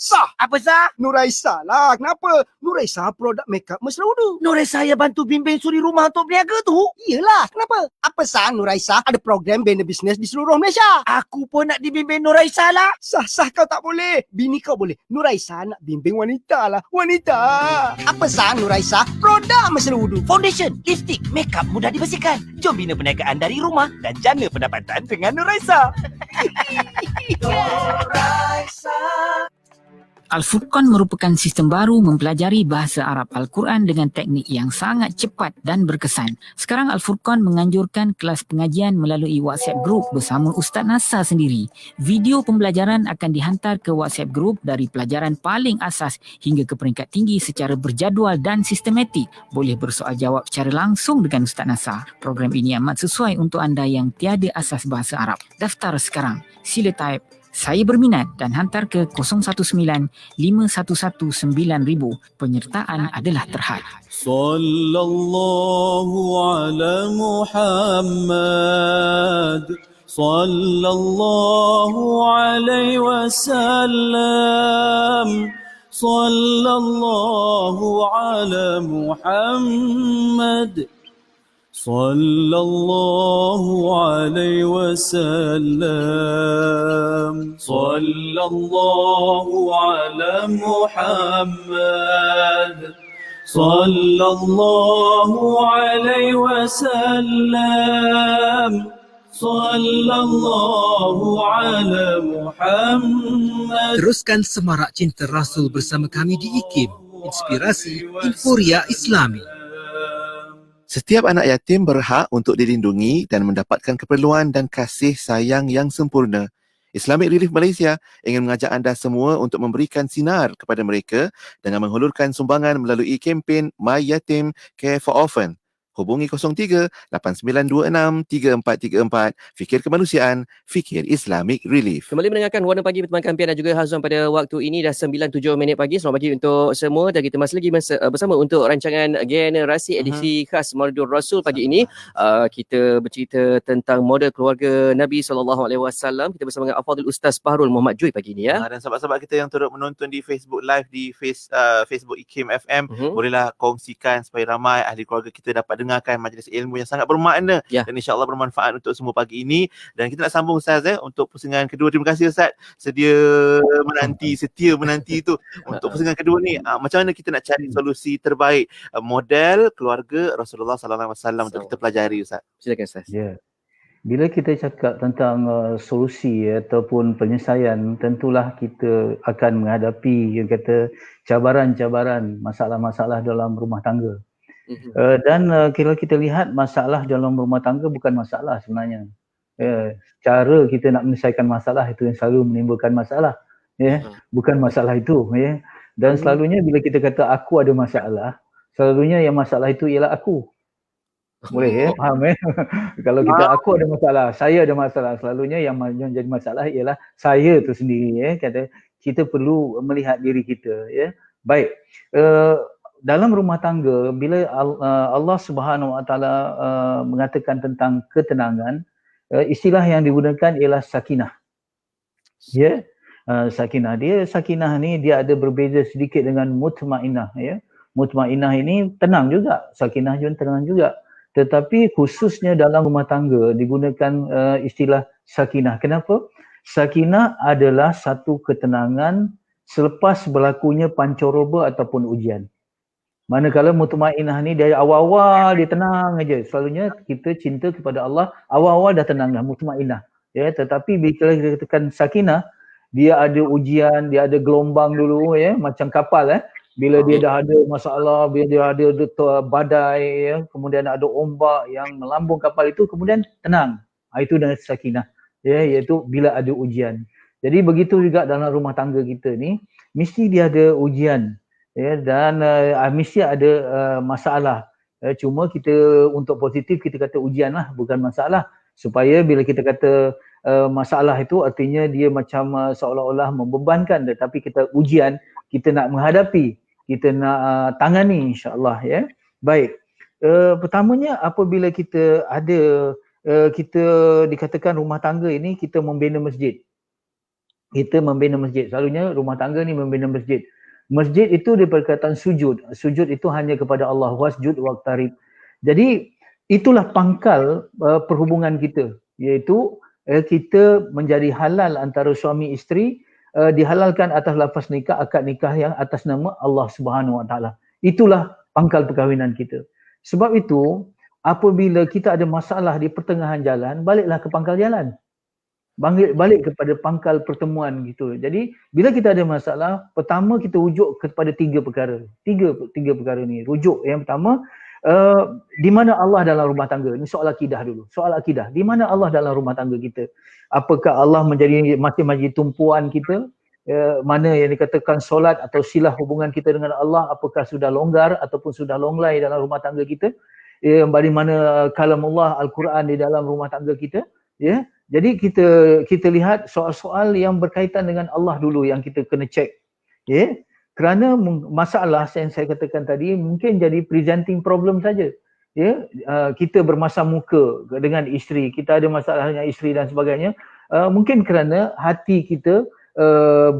Sah. Apa sah? Nuraisa lah. Kenapa? Nuraisa produk makeup mesra wudu. Nuraisa yang bantu bimbing suri rumah untuk berniaga tu. Iyalah. Kenapa? Apa sah Nuraisa ada program bina bisnes di seluruh Malaysia? Aku pun nak dibimbing Nuraisa lah. Sah kau tak boleh. Bini kau boleh. Nuraisa nak bimbing wanita lah. Wanita. Apa sah Nuraisa? Produk mesra wudu. Foundation, lipstick, makeup mudah dibersihkan. Jom bina perniagaan dari rumah dan jana pendapatan dengan Nuraisa. Al-Furqan merupakan sistem baru mempelajari bahasa Arab Al-Quran dengan teknik yang sangat cepat dan berkesan. Sekarang Al-Furqan menganjurkan kelas pengajian melalui WhatsApp Group bersama Ustaz Nasa sendiri. Video pembelajaran akan dihantar ke WhatsApp Group dari pelajaran paling asas hingga ke peringkat tinggi secara berjadual dan sistematik. Boleh bersoal jawab secara langsung dengan Ustaz Nasa. Program ini amat sesuai untuk anda yang tiada asas bahasa Arab. Daftar sekarang. Sila type "Saya berminat" dan hantar ke 019-511-9000. Penyertaan adalah terhad. Sallallahu ala Muhammad. Sallallahu alaihi wasallam. Sallallahu ala Muhammad. Sallallahu alaihi wasallam. Sallallahu ala Muhammad. Sallallahu alaihi wasallam. Sallallahu ala Muhammad. Teruskan semarak cinta Rasul bersama kami di IKIM, Inspirasi Inforia Islami. Setiap anak yatim berhak untuk dilindungi dan mendapatkan keperluan dan kasih sayang yang sempurna. Islamic Relief Malaysia ingin mengajak anda semua untuk memberikan sinar kepada mereka dengan menghulurkan sumbangan melalui kempen My Yatim Care for Orphan. Hubungi 03-8926-3434. Fikir kemanusiaan, fikir Islamic Relief. Kembali mendengarkan Warna Pagi bersama Kampian dan juga Hazwan pada waktu ini dah 9.07 pagi. Selamat pagi untuk semua dan kita masih lagi bersama untuk rancangan Generasi edisi khas Maulidur Rasul pagi ini. Kita bercerita tentang model keluarga Nabi SAW. Kita bersama dengan Al-Fadhil Ustaz Fahrul Muhammad Joy pagi ini ya. Dan sahabat-sahabat kita yang turut menonton di Facebook Live di Facebook IKIM FM, bolehlah kongsikan supaya ramai ahli keluarga kita dapat dengarkan majlis ilmu yang sangat bermakna dan insya-Allah bermanfaat untuk semua pagi ini. Dan kita nak sambung Ustaz untuk pusingan kedua. Terima kasih Ustaz setia menanti itu untuk pusingan kedua ni. Macam mana kita nak cari solusi terbaik model keluarga Rasulullah sallallahu alaihi wasallam untuk kita pelajari Ustaz. Silakan Ustaz. Ya. Bila kita cakap tentang solusi ataupun penyelesaian, tentulah kita akan menghadapi yang kata cabaran-cabaran, masalah-masalah dalam rumah tangga. Dan kalau kita lihat masalah dalam rumah tangga bukan masalah sebenarnya. Cara kita nak menyelesaikan masalah itu yang selalu menimbulkan masalah. Bukan masalah itu. Dan selalunya bila kita kata aku ada masalah, selalunya yang masalah itu ialah aku. Boleh faham Kalau kita aku ada masalah, saya ada masalah, selalunya yang jadi masalah ialah saya tu sendiri. Kata kita perlu melihat diri kita. Baik. Dalam rumah tangga, bila Allah Subhanahu Wa Taala mengatakan tentang ketenangan, istilah yang digunakan ialah sakinah. Sakinah. Sakinah ni dia ada berbeza sedikit dengan mutmainnah. Mutmainnah ini tenang juga, sakinah juga tenang juga. Tetapi khususnya dalam rumah tangga digunakan istilah sakinah. Kenapa? Sakinah adalah satu ketenangan selepas berlakunya pancoroba ataupun ujian. Manakala mutmainnah ni dari awal-awal dia tenang aja. Selalunya kita cinta kepada Allah, awal-awal dah tenang dah, mutmainnah. Tetapi bila kita katakan sakinah, dia ada ujian, dia ada gelombang dulu macam kapal Bila dia dah ada masalah, bila dia ada badai, kemudian ada ombak yang melambung kapal itu, kemudian tenang. Itu dengan sakinah. Iaitu bila ada ujian. Jadi begitu juga dalam rumah tangga kita ni, mesti dia ada ujian. Dan mesti ada masalah. Cuma kita untuk positif kita kata ujian lah, bukan masalah. Supaya bila kita kata masalah itu artinya dia macam seolah-olah membebankan, tetapi kita ujian, kita nak menghadapi, kita nak tangani insya-Allah Baik. Pertamanya apabila kita ada kita dikatakan rumah tangga ini kita membina masjid. kita membina masjid. Selalunya rumah tangga ni membina masjid. Masjid itu dia perkataan sujud. Sujud itu hanya kepada Allah. Wasjud waqtarib. Jadi itulah pangkal perhubungan kita, iaitu kita menjadi halal antara suami isteri, dihalalkan atas lafaz nikah, akad nikah yang atas nama Allah Subhanahu Wa Taala. Itulah pangkal perkahwinan kita. Sebab itu apabila kita ada masalah di pertengahan jalan, baliklah ke pangkal jalan. Balik kepada pangkal pertemuan gitu. Jadi bila kita ada masalah, pertama kita rujuk kepada tiga perkara. Tiga perkara ni. Rujuk yang pertama, di mana Allah dalam rumah tangga? Ini soal akidah dulu. Soal akidah. Di mana Allah dalam rumah tangga kita? Apakah Allah masih menjadi tumpuan kita? Mana yang dikatakan solat atau silah hubungan kita dengan Allah, apakah sudah longgar ataupun sudah longlai dalam rumah tangga kita? Bagaimana kalamullah Al-Quran di dalam rumah tangga kita? Ya. Jadi kita lihat soal-soal yang berkaitan dengan Allah dulu yang kita kena cek. Ya. Kerana masalah yang saya katakan tadi mungkin jadi presenting problem saja. Ya, kita bermasam muka dengan isteri, kita ada masalah dengan isteri dan sebagainya. Mungkin kerana hati kita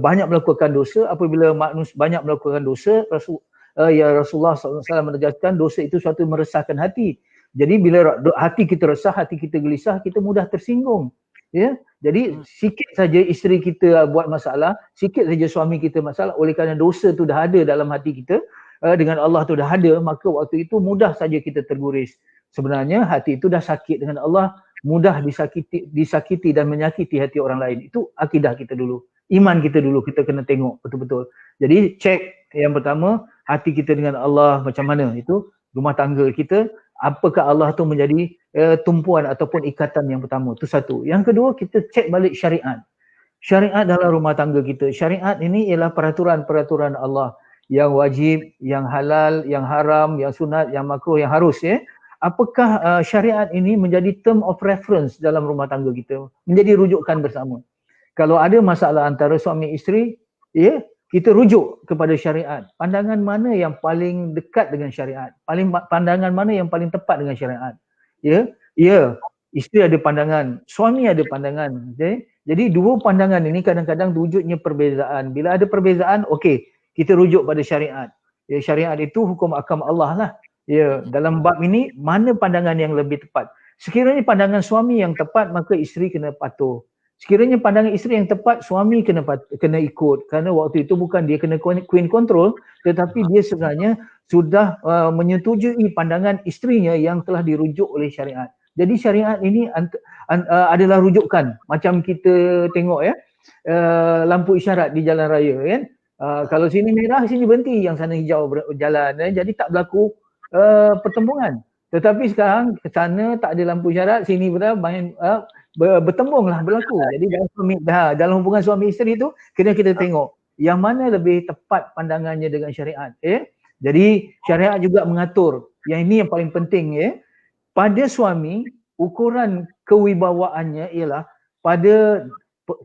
banyak melakukan dosa. Apabila manusia banyak melakukan dosa, Rasulullah SAW menegaskan dosa itu suatu meresahkan hati. Jadi bila hati kita resah, hati kita gelisah, kita mudah tersinggung. Ya, jadi sikit saja isteri kita buat masalah, sikit saja suami kita masalah, oleh kerana dosa tu dah ada dalam hati kita, dengan Allah tu dah ada, maka waktu itu mudah saja kita terguris. Sebenarnya hati itu dah sakit dengan Allah, mudah disakiti dan menyakiti hati orang lain. Itu akidah kita dulu, iman kita dulu, kita kena tengok betul-betul. Jadi cek yang pertama, hati kita dengan Allah macam mana, itu rumah tangga kita, apakah Allah tu menjadi tumpuan ataupun ikatan yang pertama. Itu satu. Yang kedua, kita cek balik syariat. Syariat dalam rumah tangga kita. Syariat ini ialah peraturan-peraturan Allah yang wajib, yang halal, yang haram, yang sunat, yang makruh, yang harus. Ya. Apakah syariat ini menjadi term of reference dalam rumah tangga kita? Menjadi rujukan bersama. Kalau ada masalah antara suami isteri, ya, kita rujuk kepada syariat. Pandangan mana yang paling dekat dengan syariat? Pandangan mana yang paling tepat dengan syariat? Ya, isteri ada pandangan, suami ada pandangan. Okay? Jadi dua pandangan ini kadang-kadang wujudnya perbezaan. Bila ada perbezaan, okey, kita rujuk pada syariat. Ya, syariat itu hukum akam Allah lah. Ya, dalam bab ini mana pandangan yang lebih tepat? Sekiranya pandangan suami yang tepat, maka isteri kena patuh. Sekiranya pandangan isteri yang tepat, suami kena ikut. Kerana waktu itu bukan dia kena queen control, tetapi dia sebenarnya sudah menyetujui pandangan isterinya yang telah dirujuk oleh syariat. Jadi syariat ini adalah rujukan. Macam kita tengok ya, lampu isyarat di jalan raya kan. Kalau sini merah, sini berhenti, yang sana hijau berjalan. Jadi tak berlaku pertembungan. Tetapi sekarang ke sana tak ada lampu isyarat, sini bertembunglah berlaku. Jadi dalam hubungan suami isteri itu kena kita tengok yang mana lebih tepat pandangannya dengan syariat. Jadi syariat juga mengatur. Yang ini yang paling penting ya. Pada suami, ukuran kewibawaannya ialah pada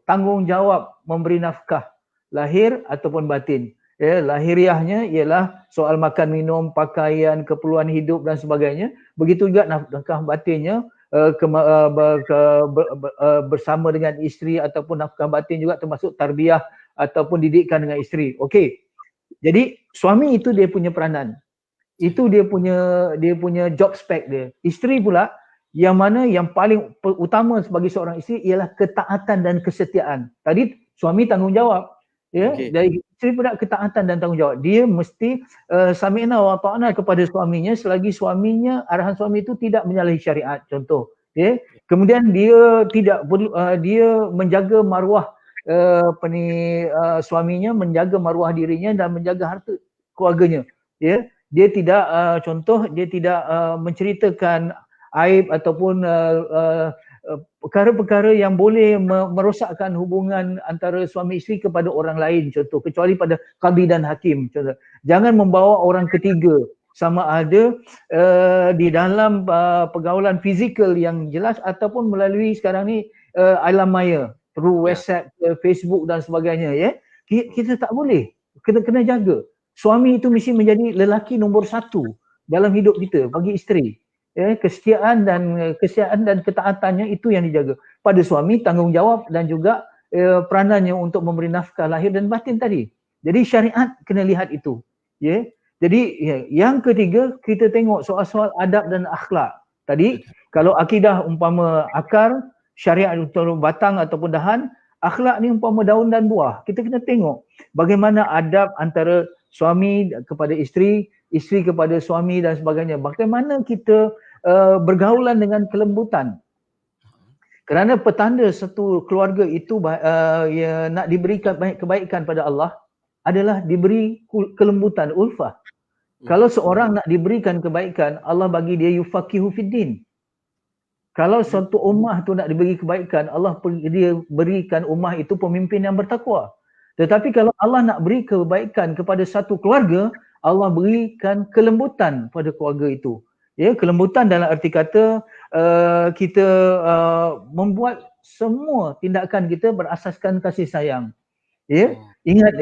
tanggungjawab memberi nafkah lahir ataupun batin. Lahiriahnya ialah soal makan minum, pakaian, keperluan hidup dan sebagainya. Begitu juga nafkah batinnya bersama dengan isteri ataupun nafkah batin juga termasuk tarbiyah ataupun didikan dengan isteri. Okey. Jadi suami itu dia punya peranan. Itu dia punya job spec dia. Isteri pula yang mana yang paling utama sebagai seorang isteri ialah ketaatan dan kesetiaan. Tadi suami tanggungjawab. Ya, okay. Dari isteri pula ketaatan dan tanggungjawab. Dia mesti sami'na wa ta'na kepada suaminya selagi suaminya, arahan suami itu tidak menyalahi syariat, contoh. Ya. Kemudian dia dia menjaga maruah suaminya, menjaga maruah dirinya dan menjaga harta keluarganya. Ya. Dia tidak dia tidak menceritakan aib ataupun perkara-perkara yang boleh merosakkan hubungan antara suami isteri kepada orang lain, contoh, kecuali pada qadi dan hakim, contoh. Jangan membawa orang ketiga, sama ada di dalam pergaulan fizikal yang jelas ataupun melalui sekarang ni alam maya, through WhatsApp, Facebook dan sebagainya. Ya, kita tak boleh, kena jaga. Suami itu mesti menjadi lelaki nombor satu dalam hidup kita bagi isteri. Kesetiaan dan ketaatannya itu yang dijaga. Pada suami tanggungjawab dan juga peranannya untuk memberi nafkah lahir dan batin tadi. Jadi syariat kena lihat itu. Ya. Jadi yang ketiga, kita tengok soal-soal adab dan akhlak. Tadi kalau akidah umpama akar, syariat untuk batang ataupun dahan, akhlak ni umpama daun dan buah. Kita kena tengok bagaimana adab antara suami kepada isteri, isteri kepada suami dan sebagainya. Bagaimana kita bergaulan dengan kelembutan. Kerana petanda satu keluarga itu nak diberikan banyak kebaikan pada Allah adalah diberi kelembutan, ulfah. Kalau seorang nak diberikan kebaikan, Allah bagi dia yufaqihu fiddin. Kalau suatu ummah tu nak diberi kebaikan, Allah dia berikan ummah itu pemimpin yang bertakwa. Tetapi kalau Allah nak beri kebaikan kepada satu keluarga, Allah berikan kelembutan pada keluarga itu. Ya, kelembutan dalam arti kata kita membuat semua tindakan kita berasaskan kasih sayang. Ya, ingat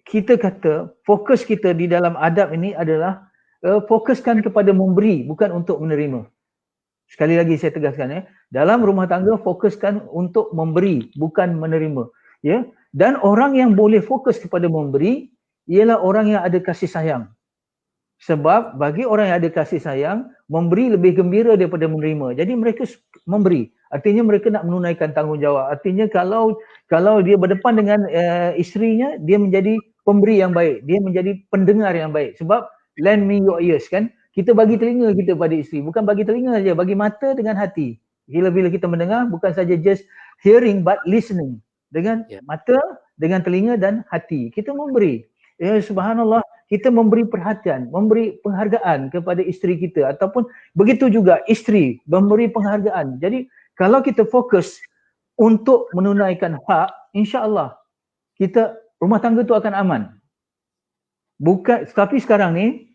kita kata fokus kita di dalam adab ini adalah fokuskan kepada memberi, bukan untuk menerima. Sekali lagi saya tegaskan, dalam rumah tangga fokuskan untuk memberi, bukan menerima. Ya, dan orang yang boleh fokus kepada memberi ialah orang yang ada kasih sayang. Sebab bagi orang yang ada kasih sayang, memberi lebih gembira daripada menerima. Jadi mereka memberi. Artinya mereka nak menunaikan tanggungjawab. Artinya kalau dia berdepan dengan isterinya, dia menjadi pemberi yang baik. Dia menjadi pendengar yang baik. Sebab lend me your ears kan. Kita bagi telinga kita pada isteri. Bukan bagi telinga saja, bagi mata dengan hati. Bila kita mendengar, bukan saja just hearing but listening. Dengan mata, dengan telinga dan hati. Kita memberi. Ya, subhanallah, kita memberi perhatian, memberi penghargaan kepada isteri kita. Ataupun begitu juga isteri memberi penghargaan. Jadi kalau kita fokus untuk menunaikan hak, insya-Allah kita rumah tangga tu akan aman. Bukan, tapi sekarang ni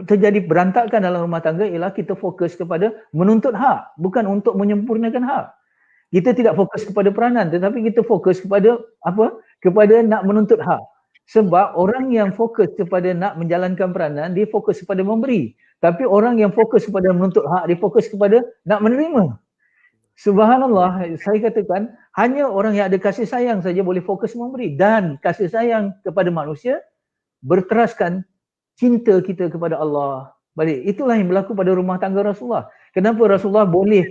terjadi berantakan dalam rumah tangga ialah kita fokus kepada menuntut hak, bukan untuk menyempurnakan hak. Kita tidak fokus kepada peranan, tetapi kita fokus kepada apa? Kepada nak menuntut hak. Sebab orang yang fokus kepada nak menjalankan peranan, dia fokus kepada memberi. Tapi orang yang fokus kepada menuntut hak, dia fokus kepada nak menerima. Subhanallah, saya katakan hanya orang yang ada kasih sayang saja boleh fokus memberi. Dan kasih sayang kepada manusia berteraskan cinta kita kepada Allah. Balik. Itulah yang berlaku pada rumah tangga Rasulullah. Kenapa Rasulullah boleh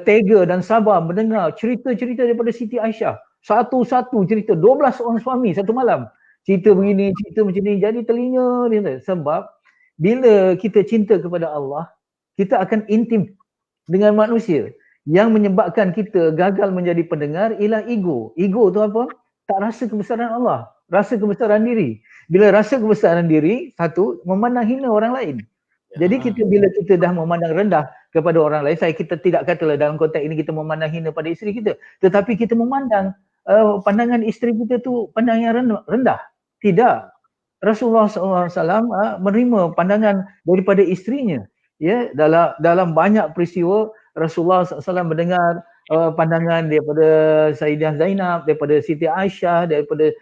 tega dan sabar mendengar cerita-cerita daripada Siti Aisyah. Satu-satu cerita, 12 orang suami satu malam. Cerita begini, cerita macam ni, jadi telinga dia. Sebab bila kita cinta kepada Allah, kita akan intim dengan manusia. Yang menyebabkan kita gagal menjadi pendengar ialah ego. Ego tu apa? Tak rasa kebesaran Allah, rasa kebesaran diri. Bila rasa kebesaran diri, satu, memandang hina orang lain. Jadi bila kita dah memandang rendah kepada orang lain, kita tidak katalah dalam konteks ini kita memandang hina pada isteri kita, tetapi kita memandang pandangan isteri kita tu pandangan yang rendah. Tidak. Rasulullah SAW menerima pandangan daripada isterinya. Ya, dalam banyak peristiwa Rasulullah SAW mendengar pandangan daripada Sayyidah Zainab, daripada Siti Aisyah, daripada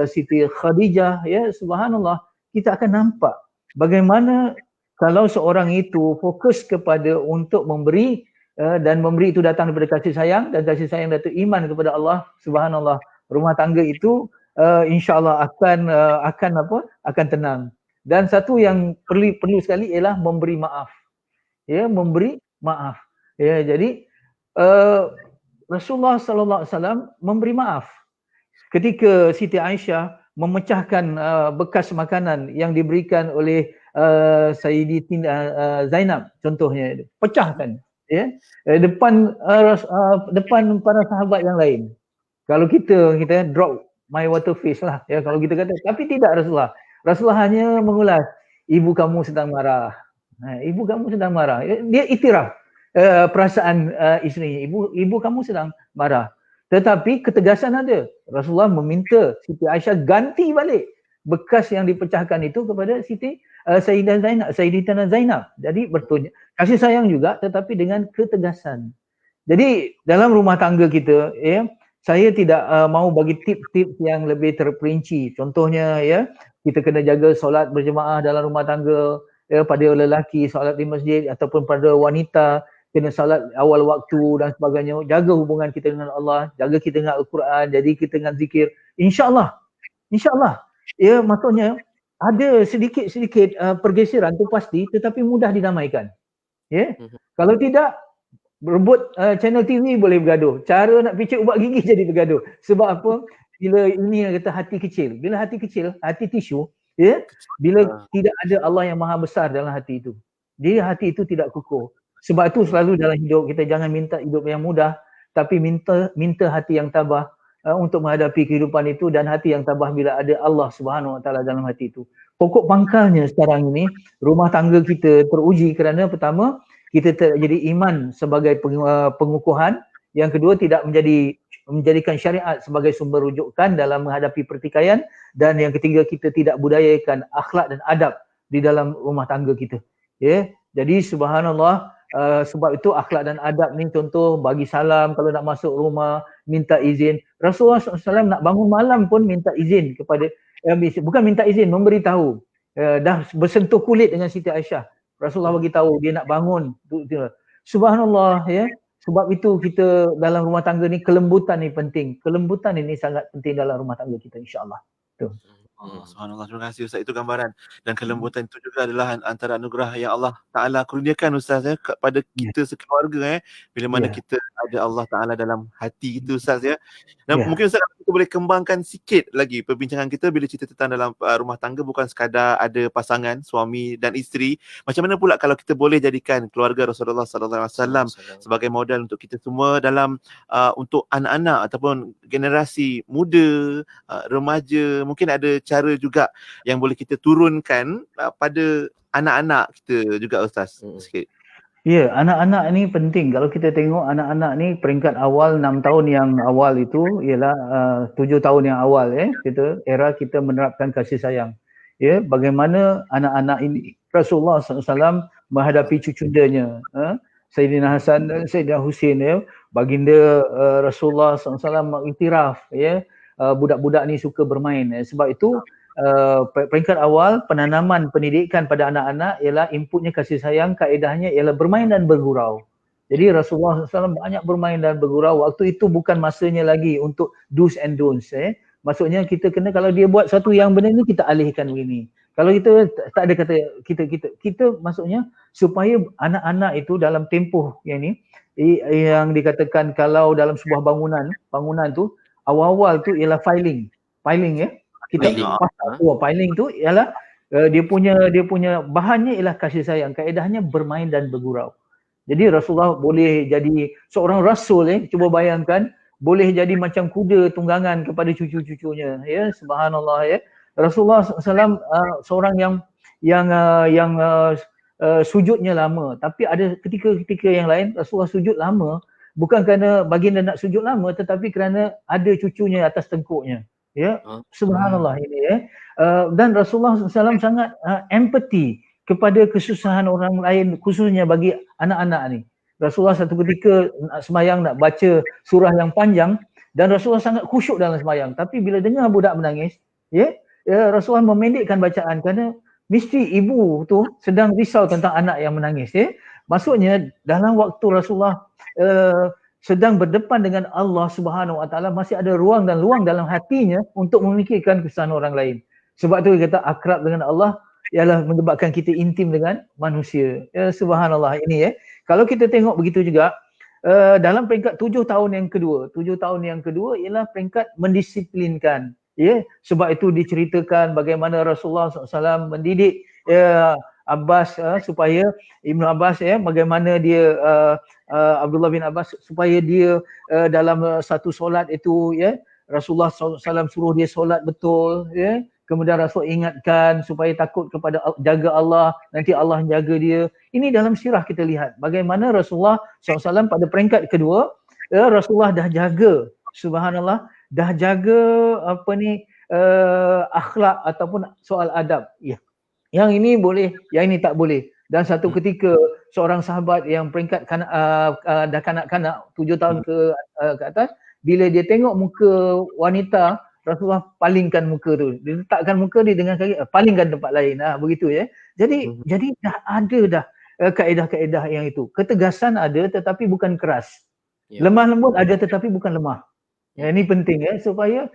Siti Khadijah. Ya, subhanallah, kita akan nampak bagaimana kalau seorang itu fokus kepada untuk memberi dan memberi itu datang daripada kasih sayang, dan kasih sayang datang iman kepada Allah, subhanallah, rumah tangga itu insya-Allah akan tenang. Dan satu yang perlu sekali ialah memberi maaf. Ya, memberi maaf. Ya, jadi Rasulullah sallallahu alaihi wasallam memberi maaf ketika Siti Aisyah memecahkan bekas makanan yang diberikan oleh Sayyidatina Zainab, contohnya, pecahkan, ya, depan para sahabat yang lain. Kalau kita drop my water face lah, ya, kalau kita kata. Tapi tidak Rasulullah hanya mengulas, ibu kamu sedang marah. Ibu kamu sedang marah. Dia iktiraf perasaan isterinya. Ibu kamu sedang marah. Tetapi ketegasan ada. Rasulullah meminta Siti Aisyah ganti balik bekas yang dipecahkan itu kepada Sayyidatina Zainab. Jadi bertunjuk kasih sayang juga, tetapi dengan ketegasan. Jadi dalam rumah tangga kita, ya, saya tidak mau bagi tips-tips yang lebih terperinci. Contohnya, ya, kita kena jaga solat berjemaah dalam rumah tangga, ya, pada lelaki solat di masjid, ataupun pada wanita kena salat awal waktu dan sebagainya, jaga hubungan kita dengan Allah, jaga kita dengan Al-Quran, jadi kita dengan zikir, insya-Allah ya, maksudnya ada sedikit-sedikit pergeseran tu pasti, tetapi mudah didamaikan. Ya. Kalau tidak, berebut channel TV boleh bergaduh. Cara nak picit ubat gigi jadi bergaduh. Sebab apa? Bila ini yang kata hati kecil. Bila hati kecil, hati tisu, ya, bila tidak ada Allah yang maha besar dalam hati itu, dia hati itu tidak kukuh. Sebab itu selalu dalam hidup kita jangan minta hidup yang mudah, tapi minta hati yang tabah untuk menghadapi kehidupan itu, dan hati yang tabah bila ada Allah Subhanahu Wa Taala dalam hati itu. Pokok pangkalnya sekarang ini, rumah tangga kita teruji kerana pertama, kita jadi iman sebagai pengukuhan, yang kedua tidak menjadikan syariat sebagai sumber rujukan dalam menghadapi pertikaian, dan yang ketiga kita tidak budayakan akhlak dan adab di dalam rumah tangga kita. Ya, jadi subhanallah, sebab itu akhlak dan adab ni, contoh bagi salam kalau nak masuk rumah, minta izin. Rasulullah SAW nak bangun malam pun minta izin kepada, bukan minta izin, memberitahu. Dah bersentuh kulit dengan Siti Aisyah, Rasulullah bagi tahu dia nak bangun. Subhanallah, ya. Sebab itu kita dalam rumah tangga ni, kelembutan ni penting. Kelembutan ini sangat penting dalam rumah tangga kita, insya-Allah. Tu. Subhanallah, terima kasih Ustaz. Itu gambaran, dan kelembutan itu juga adalah antara anugerah yang Allah Ta'ala kurniakan Ustaz ya, kepada kita sekeluarga bila mana kita ada Allah Ta'ala dalam hati kita Ustaz ya. Dan mungkin Ustaz kita boleh kembangkan sikit lagi perbincangan kita bila cerita tentang dalam rumah tangga, bukan sekadar ada pasangan suami dan isteri. Macam mana pula kalau kita boleh jadikan keluarga Rasulullah sallallahu alaihi wasallam sebagai model untuk kita semua dalam untuk anak-anak ataupun generasi muda, remaja. Mungkin ada cara juga yang boleh kita turunkan pada anak-anak kita juga Ustaz sikit. Ya, anak-anak ni penting. Kalau kita tengok anak-anak ni peringkat awal 6 tahun yang awal itu ialah 7 tahun yang awal kita era kita menerapkan kasih sayang. Ya, bagaimana anak-anak ini Rasulullah SAW menghadapi cucundanya, Sayyidina Hasan dan Sayyidina Husin ya, baginda Rasulullah SAW mengiktiraf ya, budak-budak ni suka bermain. Sebab itu peringkat awal penanaman pendidikan pada anak-anak ialah inputnya kasih sayang, kaedahnya ialah bermain dan bergurau. Jadi Rasulullah SAW banyak bermain dan bergurau. Waktu itu bukan masanya lagi untuk do's and don'ts. Maksudnya kita kena, kalau dia buat satu yang benar ni, kita alihkan begini. Kalau kita tak ada kata kita maksudnya supaya anak-anak itu dalam tempoh yang ni, yang dikatakan kalau dalam sebuah bangunan tu awal-awal tu ialah filing ya. Kita piling tu ialah dia punya bahannya ialah kasih sayang, kaedahnya bermain dan bergurau. Jadi Rasulullah boleh jadi seorang rasul cuba bayangkan, boleh jadi macam kuda tunggangan kepada cucu-cucunya ya, subhanallah ya. Rasulullah SAW seorang yang sujudnya lama, tapi ada ketika-ketika yang lain Rasulullah sujud lama bukan kerana baginda nak sujud lama, tetapi kerana ada cucunya atas tengkuknya. Ya, subhanallah ini ya. Dan Rasulullah SAW sangat empati kepada kesusahan orang lain, khususnya bagi anak-anak ni. Rasulullah satu ketika sembahyang nak baca surah yang panjang, dan Rasulullah sangat khusyuk dalam sembahyang. Tapi bila dengar budak menangis, Rasulullah memendekkan bacaan kerana mesti ibu tu sedang risau tentang anak yang menangis. Maksudnya dalam waktu Rasulullah sedang berdepan dengan Allah Subhanahu Wa Taala, masih ada ruang dan luang dalam hatinya untuk memikirkan kesusahan orang lain. Sebab tu dia kata akrab dengan Allah ialah menyebabkan kita intim dengan manusia. Ya, subhanallah ini ya. Kalau kita tengok begitu juga dalam peringkat 7 tahun yang kedua ialah peringkat mendisiplinkan. Ya, sebab itu diceritakan bagaimana Rasulullah SAW mendidik Abbas supaya Ibnu Abbas bagaimana dia Abdullah bin Abbas supaya dia dalam satu solat itu Rasulullah SAW suruh dia solat betul kemudian Rasul ingatkan supaya takut kepada jaga Allah, nanti Allah jaga dia. Ini dalam sirah kita lihat bagaimana Rasulullah SAW pada peringkat kedua Rasulullah dah jaga, subhanallah, dah jaga akhlak ataupun soal adab. Yang ini boleh, yang ini tak boleh. Dan satu ketika seorang sahabat yang peringkat dah kanak-kanak 7 tahun ke atas, bila dia tengok muka wanita, Rasulullah palingkan muka tu. Dia letakkan muka dia dengan kaki, palingkan tempat lain. Begitu ya. Jadi dah ada kaedah-kaedah yang itu. Ketegasan ada tetapi bukan keras. Ya. Lemah lembut ada tetapi bukan lemah. Ya, ini penting ya, supaya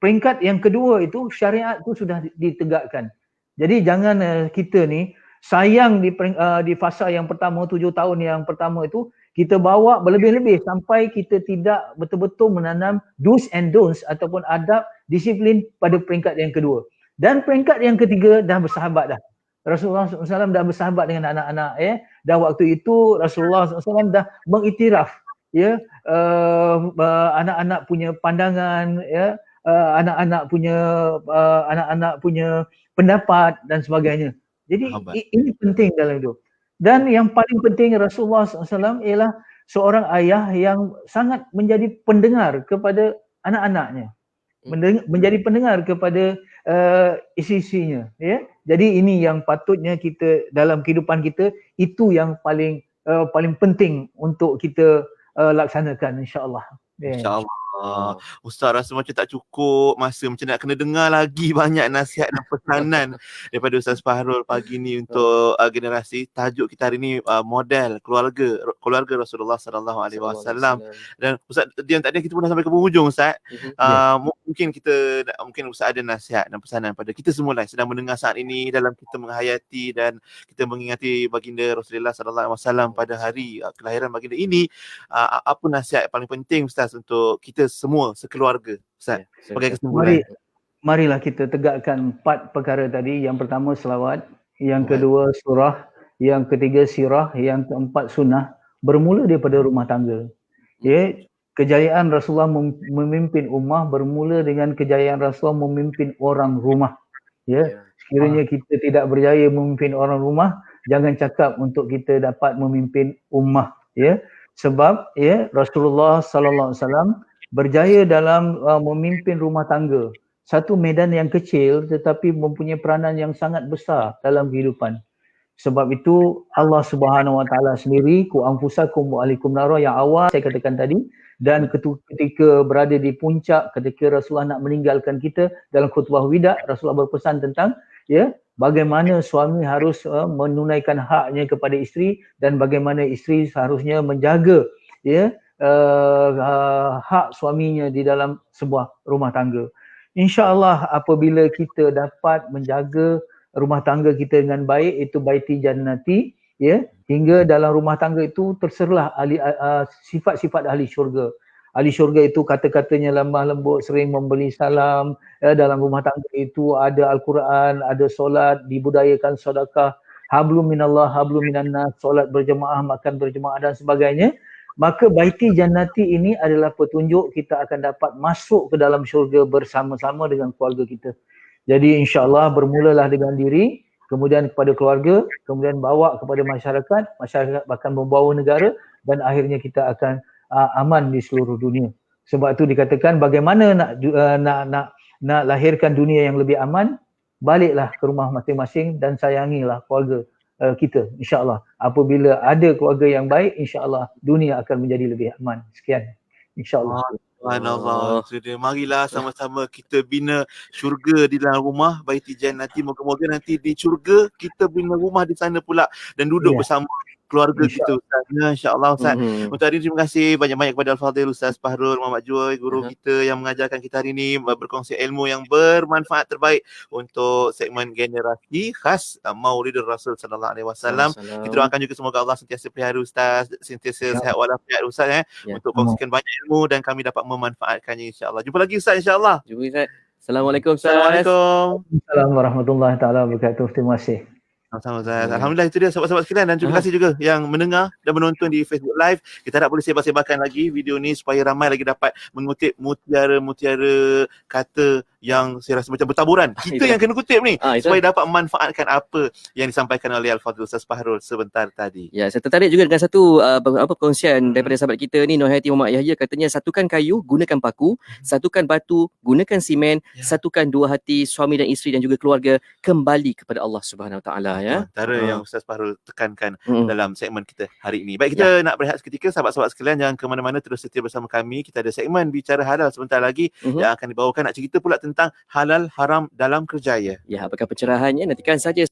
peringkat yang kedua itu syariat itu sudah ditegakkan. Jadi jangan kita ni sayang di fasa yang pertama, 7 tahun yang pertama itu kita bawa berlebih-lebih sampai kita tidak betul-betul menanam do's and don'ts ataupun adab disiplin pada peringkat yang kedua. Dan peringkat yang ketiga dah bersahabat dah. Rasulullah SAW dah bersahabat dengan anak-anak ya. Dah waktu itu Rasulullah SAW dah mengiktiraf ya, anak-anak punya pandangan ya, anak-anak punya pendapat dan sebagainya. Jadi ini penting dalam hidup. Dan yang paling penting Rasulullah SAW ialah seorang ayah yang sangat menjadi pendengar kepada anak-anaknya, menjadi pendengar kepada isteri-isterinya ya. Jadi ini yang patutnya kita dalam kehidupan kita, itu yang paling penting untuk kita laksanakan, insya-Allah. InsyaAllah. Ustaz rasa macam tak cukup masa, macam nak kena dengar lagi banyak nasihat dan pesanan daripada Ustaz Fahrul pagi ni untuk generasi. Tajuk kita hari ni model keluarga Rasulullah sallallahu alaihi wasallam. Dan Ustaz Dian, tadi kita pun dah sampai ke penghujung Ustaz. Mungkin Ustaz ada nasihat dan pesanan pada kita semua lah sedang mendengar saat ini dalam kita menghayati dan kita mengingati baginda Rasulullah sallallahu alaihi wasallam pada hari kelahiran baginda ini. Apa nasihat paling penting Ustaz untuk kita semua sekeluarga Ustaz sebagai kesimpulan? Marilah kita tegakkan 4 perkara tadi. Yang pertama selawat, yang kedua surah, yang ketiga sirah, yang keempat sunnah, bermula daripada rumah tangga. Ya, kejayaan Rasulullah memimpin ummah bermula dengan kejayaan Rasulullah memimpin orang rumah. Ya, sekiranya kita tidak berjaya memimpin orang rumah, jangan cakap untuk kita dapat memimpin ummah ya. Sebab ya Rasulullah sallallahu alaihi wasallam berjaya dalam memimpin rumah tangga. Satu medan yang kecil tetapi mempunyai peranan yang sangat besar dalam kehidupan. Sebab itu Allah Subhanahu Wa Taala sendiri, ku anfusakum wa alaikum nara, yang awal saya katakan tadi, dan ketika berada di puncak ketika Rasulullah nak meninggalkan kita dalam khutbah wida, Rasulullah berpesan tentang ya bagaimana suami harus menunaikan haknya kepada isteri dan bagaimana isteri seharusnya menjaga ya hak suaminya di dalam sebuah rumah tangga. InsyaAllah apabila kita dapat menjaga rumah tangga kita dengan baik, itu baiti jannati ya, hingga dalam rumah tangga itu terserlah sifat-sifat ahli syurga. Ahli syurga itu kata-katanya lemah lembut, sering memberi salam ya, dalam rumah tangga itu ada Al-Quran, ada solat, dibudayakan sedekah, hablum minallah hablum minannas, solat berjemaah, makan berjemaah dan sebagainya. Maka baiti jannati ini adalah petunjuk kita akan dapat masuk ke dalam syurga bersama-sama dengan keluarga kita. Jadi insya-Allah bermulalah dengan diri, kemudian kepada keluarga, kemudian bawa kepada masyarakat, masyarakat akan membawa negara dan akhirnya kita akan aman di seluruh dunia. Sebab itu dikatakan bagaimana nak lahirkan dunia yang lebih aman, baliklah ke rumah masing-masing dan sayangilah keluarga kita, insya-Allah. Apabila ada keluarga yang baik, insya-Allah dunia akan menjadi lebih aman. Sekian, insya-Allah. Subhanallah. Sudah, marilah sama-sama kita bina syurga di dalam rumah baiti jannati. Moga-moga nanti di syurga kita bina rumah di sana pula dan duduk bersama keluarga kita Ustaz. InsyaAllah Ustaz. Untuk hari ini terima kasih banyak-banyak kepada Al-Fadhil Ustaz Fahrul Muhammad Joy, guru kita yang mengajarkan kita hari ini, berkongsi ilmu yang bermanfaat terbaik untuk segmen generasi khas Maulidur Rasul sallallahu alaihi wasallam. Kita doakan juga semoga Allah sentiasa pelihara Ustaz, sentiasa sihat walafiat Ustaz untuk kongsikan banyak ilmu dan kami dapat memanfaatkannya insya-Allah. Jumpa lagi Ustaz insya-Allah. Jumpa Ustaz. Assalamualaikum Ustaz. Assalamualaikum. Assalamualaikum warahmatullahi taala wabarakatuh. Terima kasih. Sama-sama Ustaz. Alhamdulillah, itu dia sahabat-sahabat sekalian, dan terima kasih juga yang mendengar dan menonton di Facebook Live. Kita harap boleh sebar-sebarkan lagi video ni supaya ramai lagi dapat mengutip mutiara-mutiara kata yang saya rasa macam bertaburan. Kita yang kena kutip ni supaya dapat memanfaatkan apa yang disampaikan oleh Al-Fadhil Ustaz Fahrul sebentar tadi. Ya, saya tertarik juga dengan satu perkongsian daripada sahabat kita ni, Nurhayati Muhammad Yahya, katanya satukan kayu, gunakan paku, satukan batu, gunakan simen, satukan dua hati suami dan isteri dan juga keluarga, kembali kepada Allah Subhanahu Wa Taala ya. Antara yang Ustaz Fahrul tekankan dalam segmen kita hari ini. Baik, kita nak berehat seketika sahabat-sahabat sekalian, jangan ke mana-mana, terus setia bersama kami. Kita ada segmen Bicara Halal sebentar lagi yang akan dibawakan, nak cerita pula tentang halal haram dalam kerjaya. Ya, apakah pencerahannya? Nantikan saja.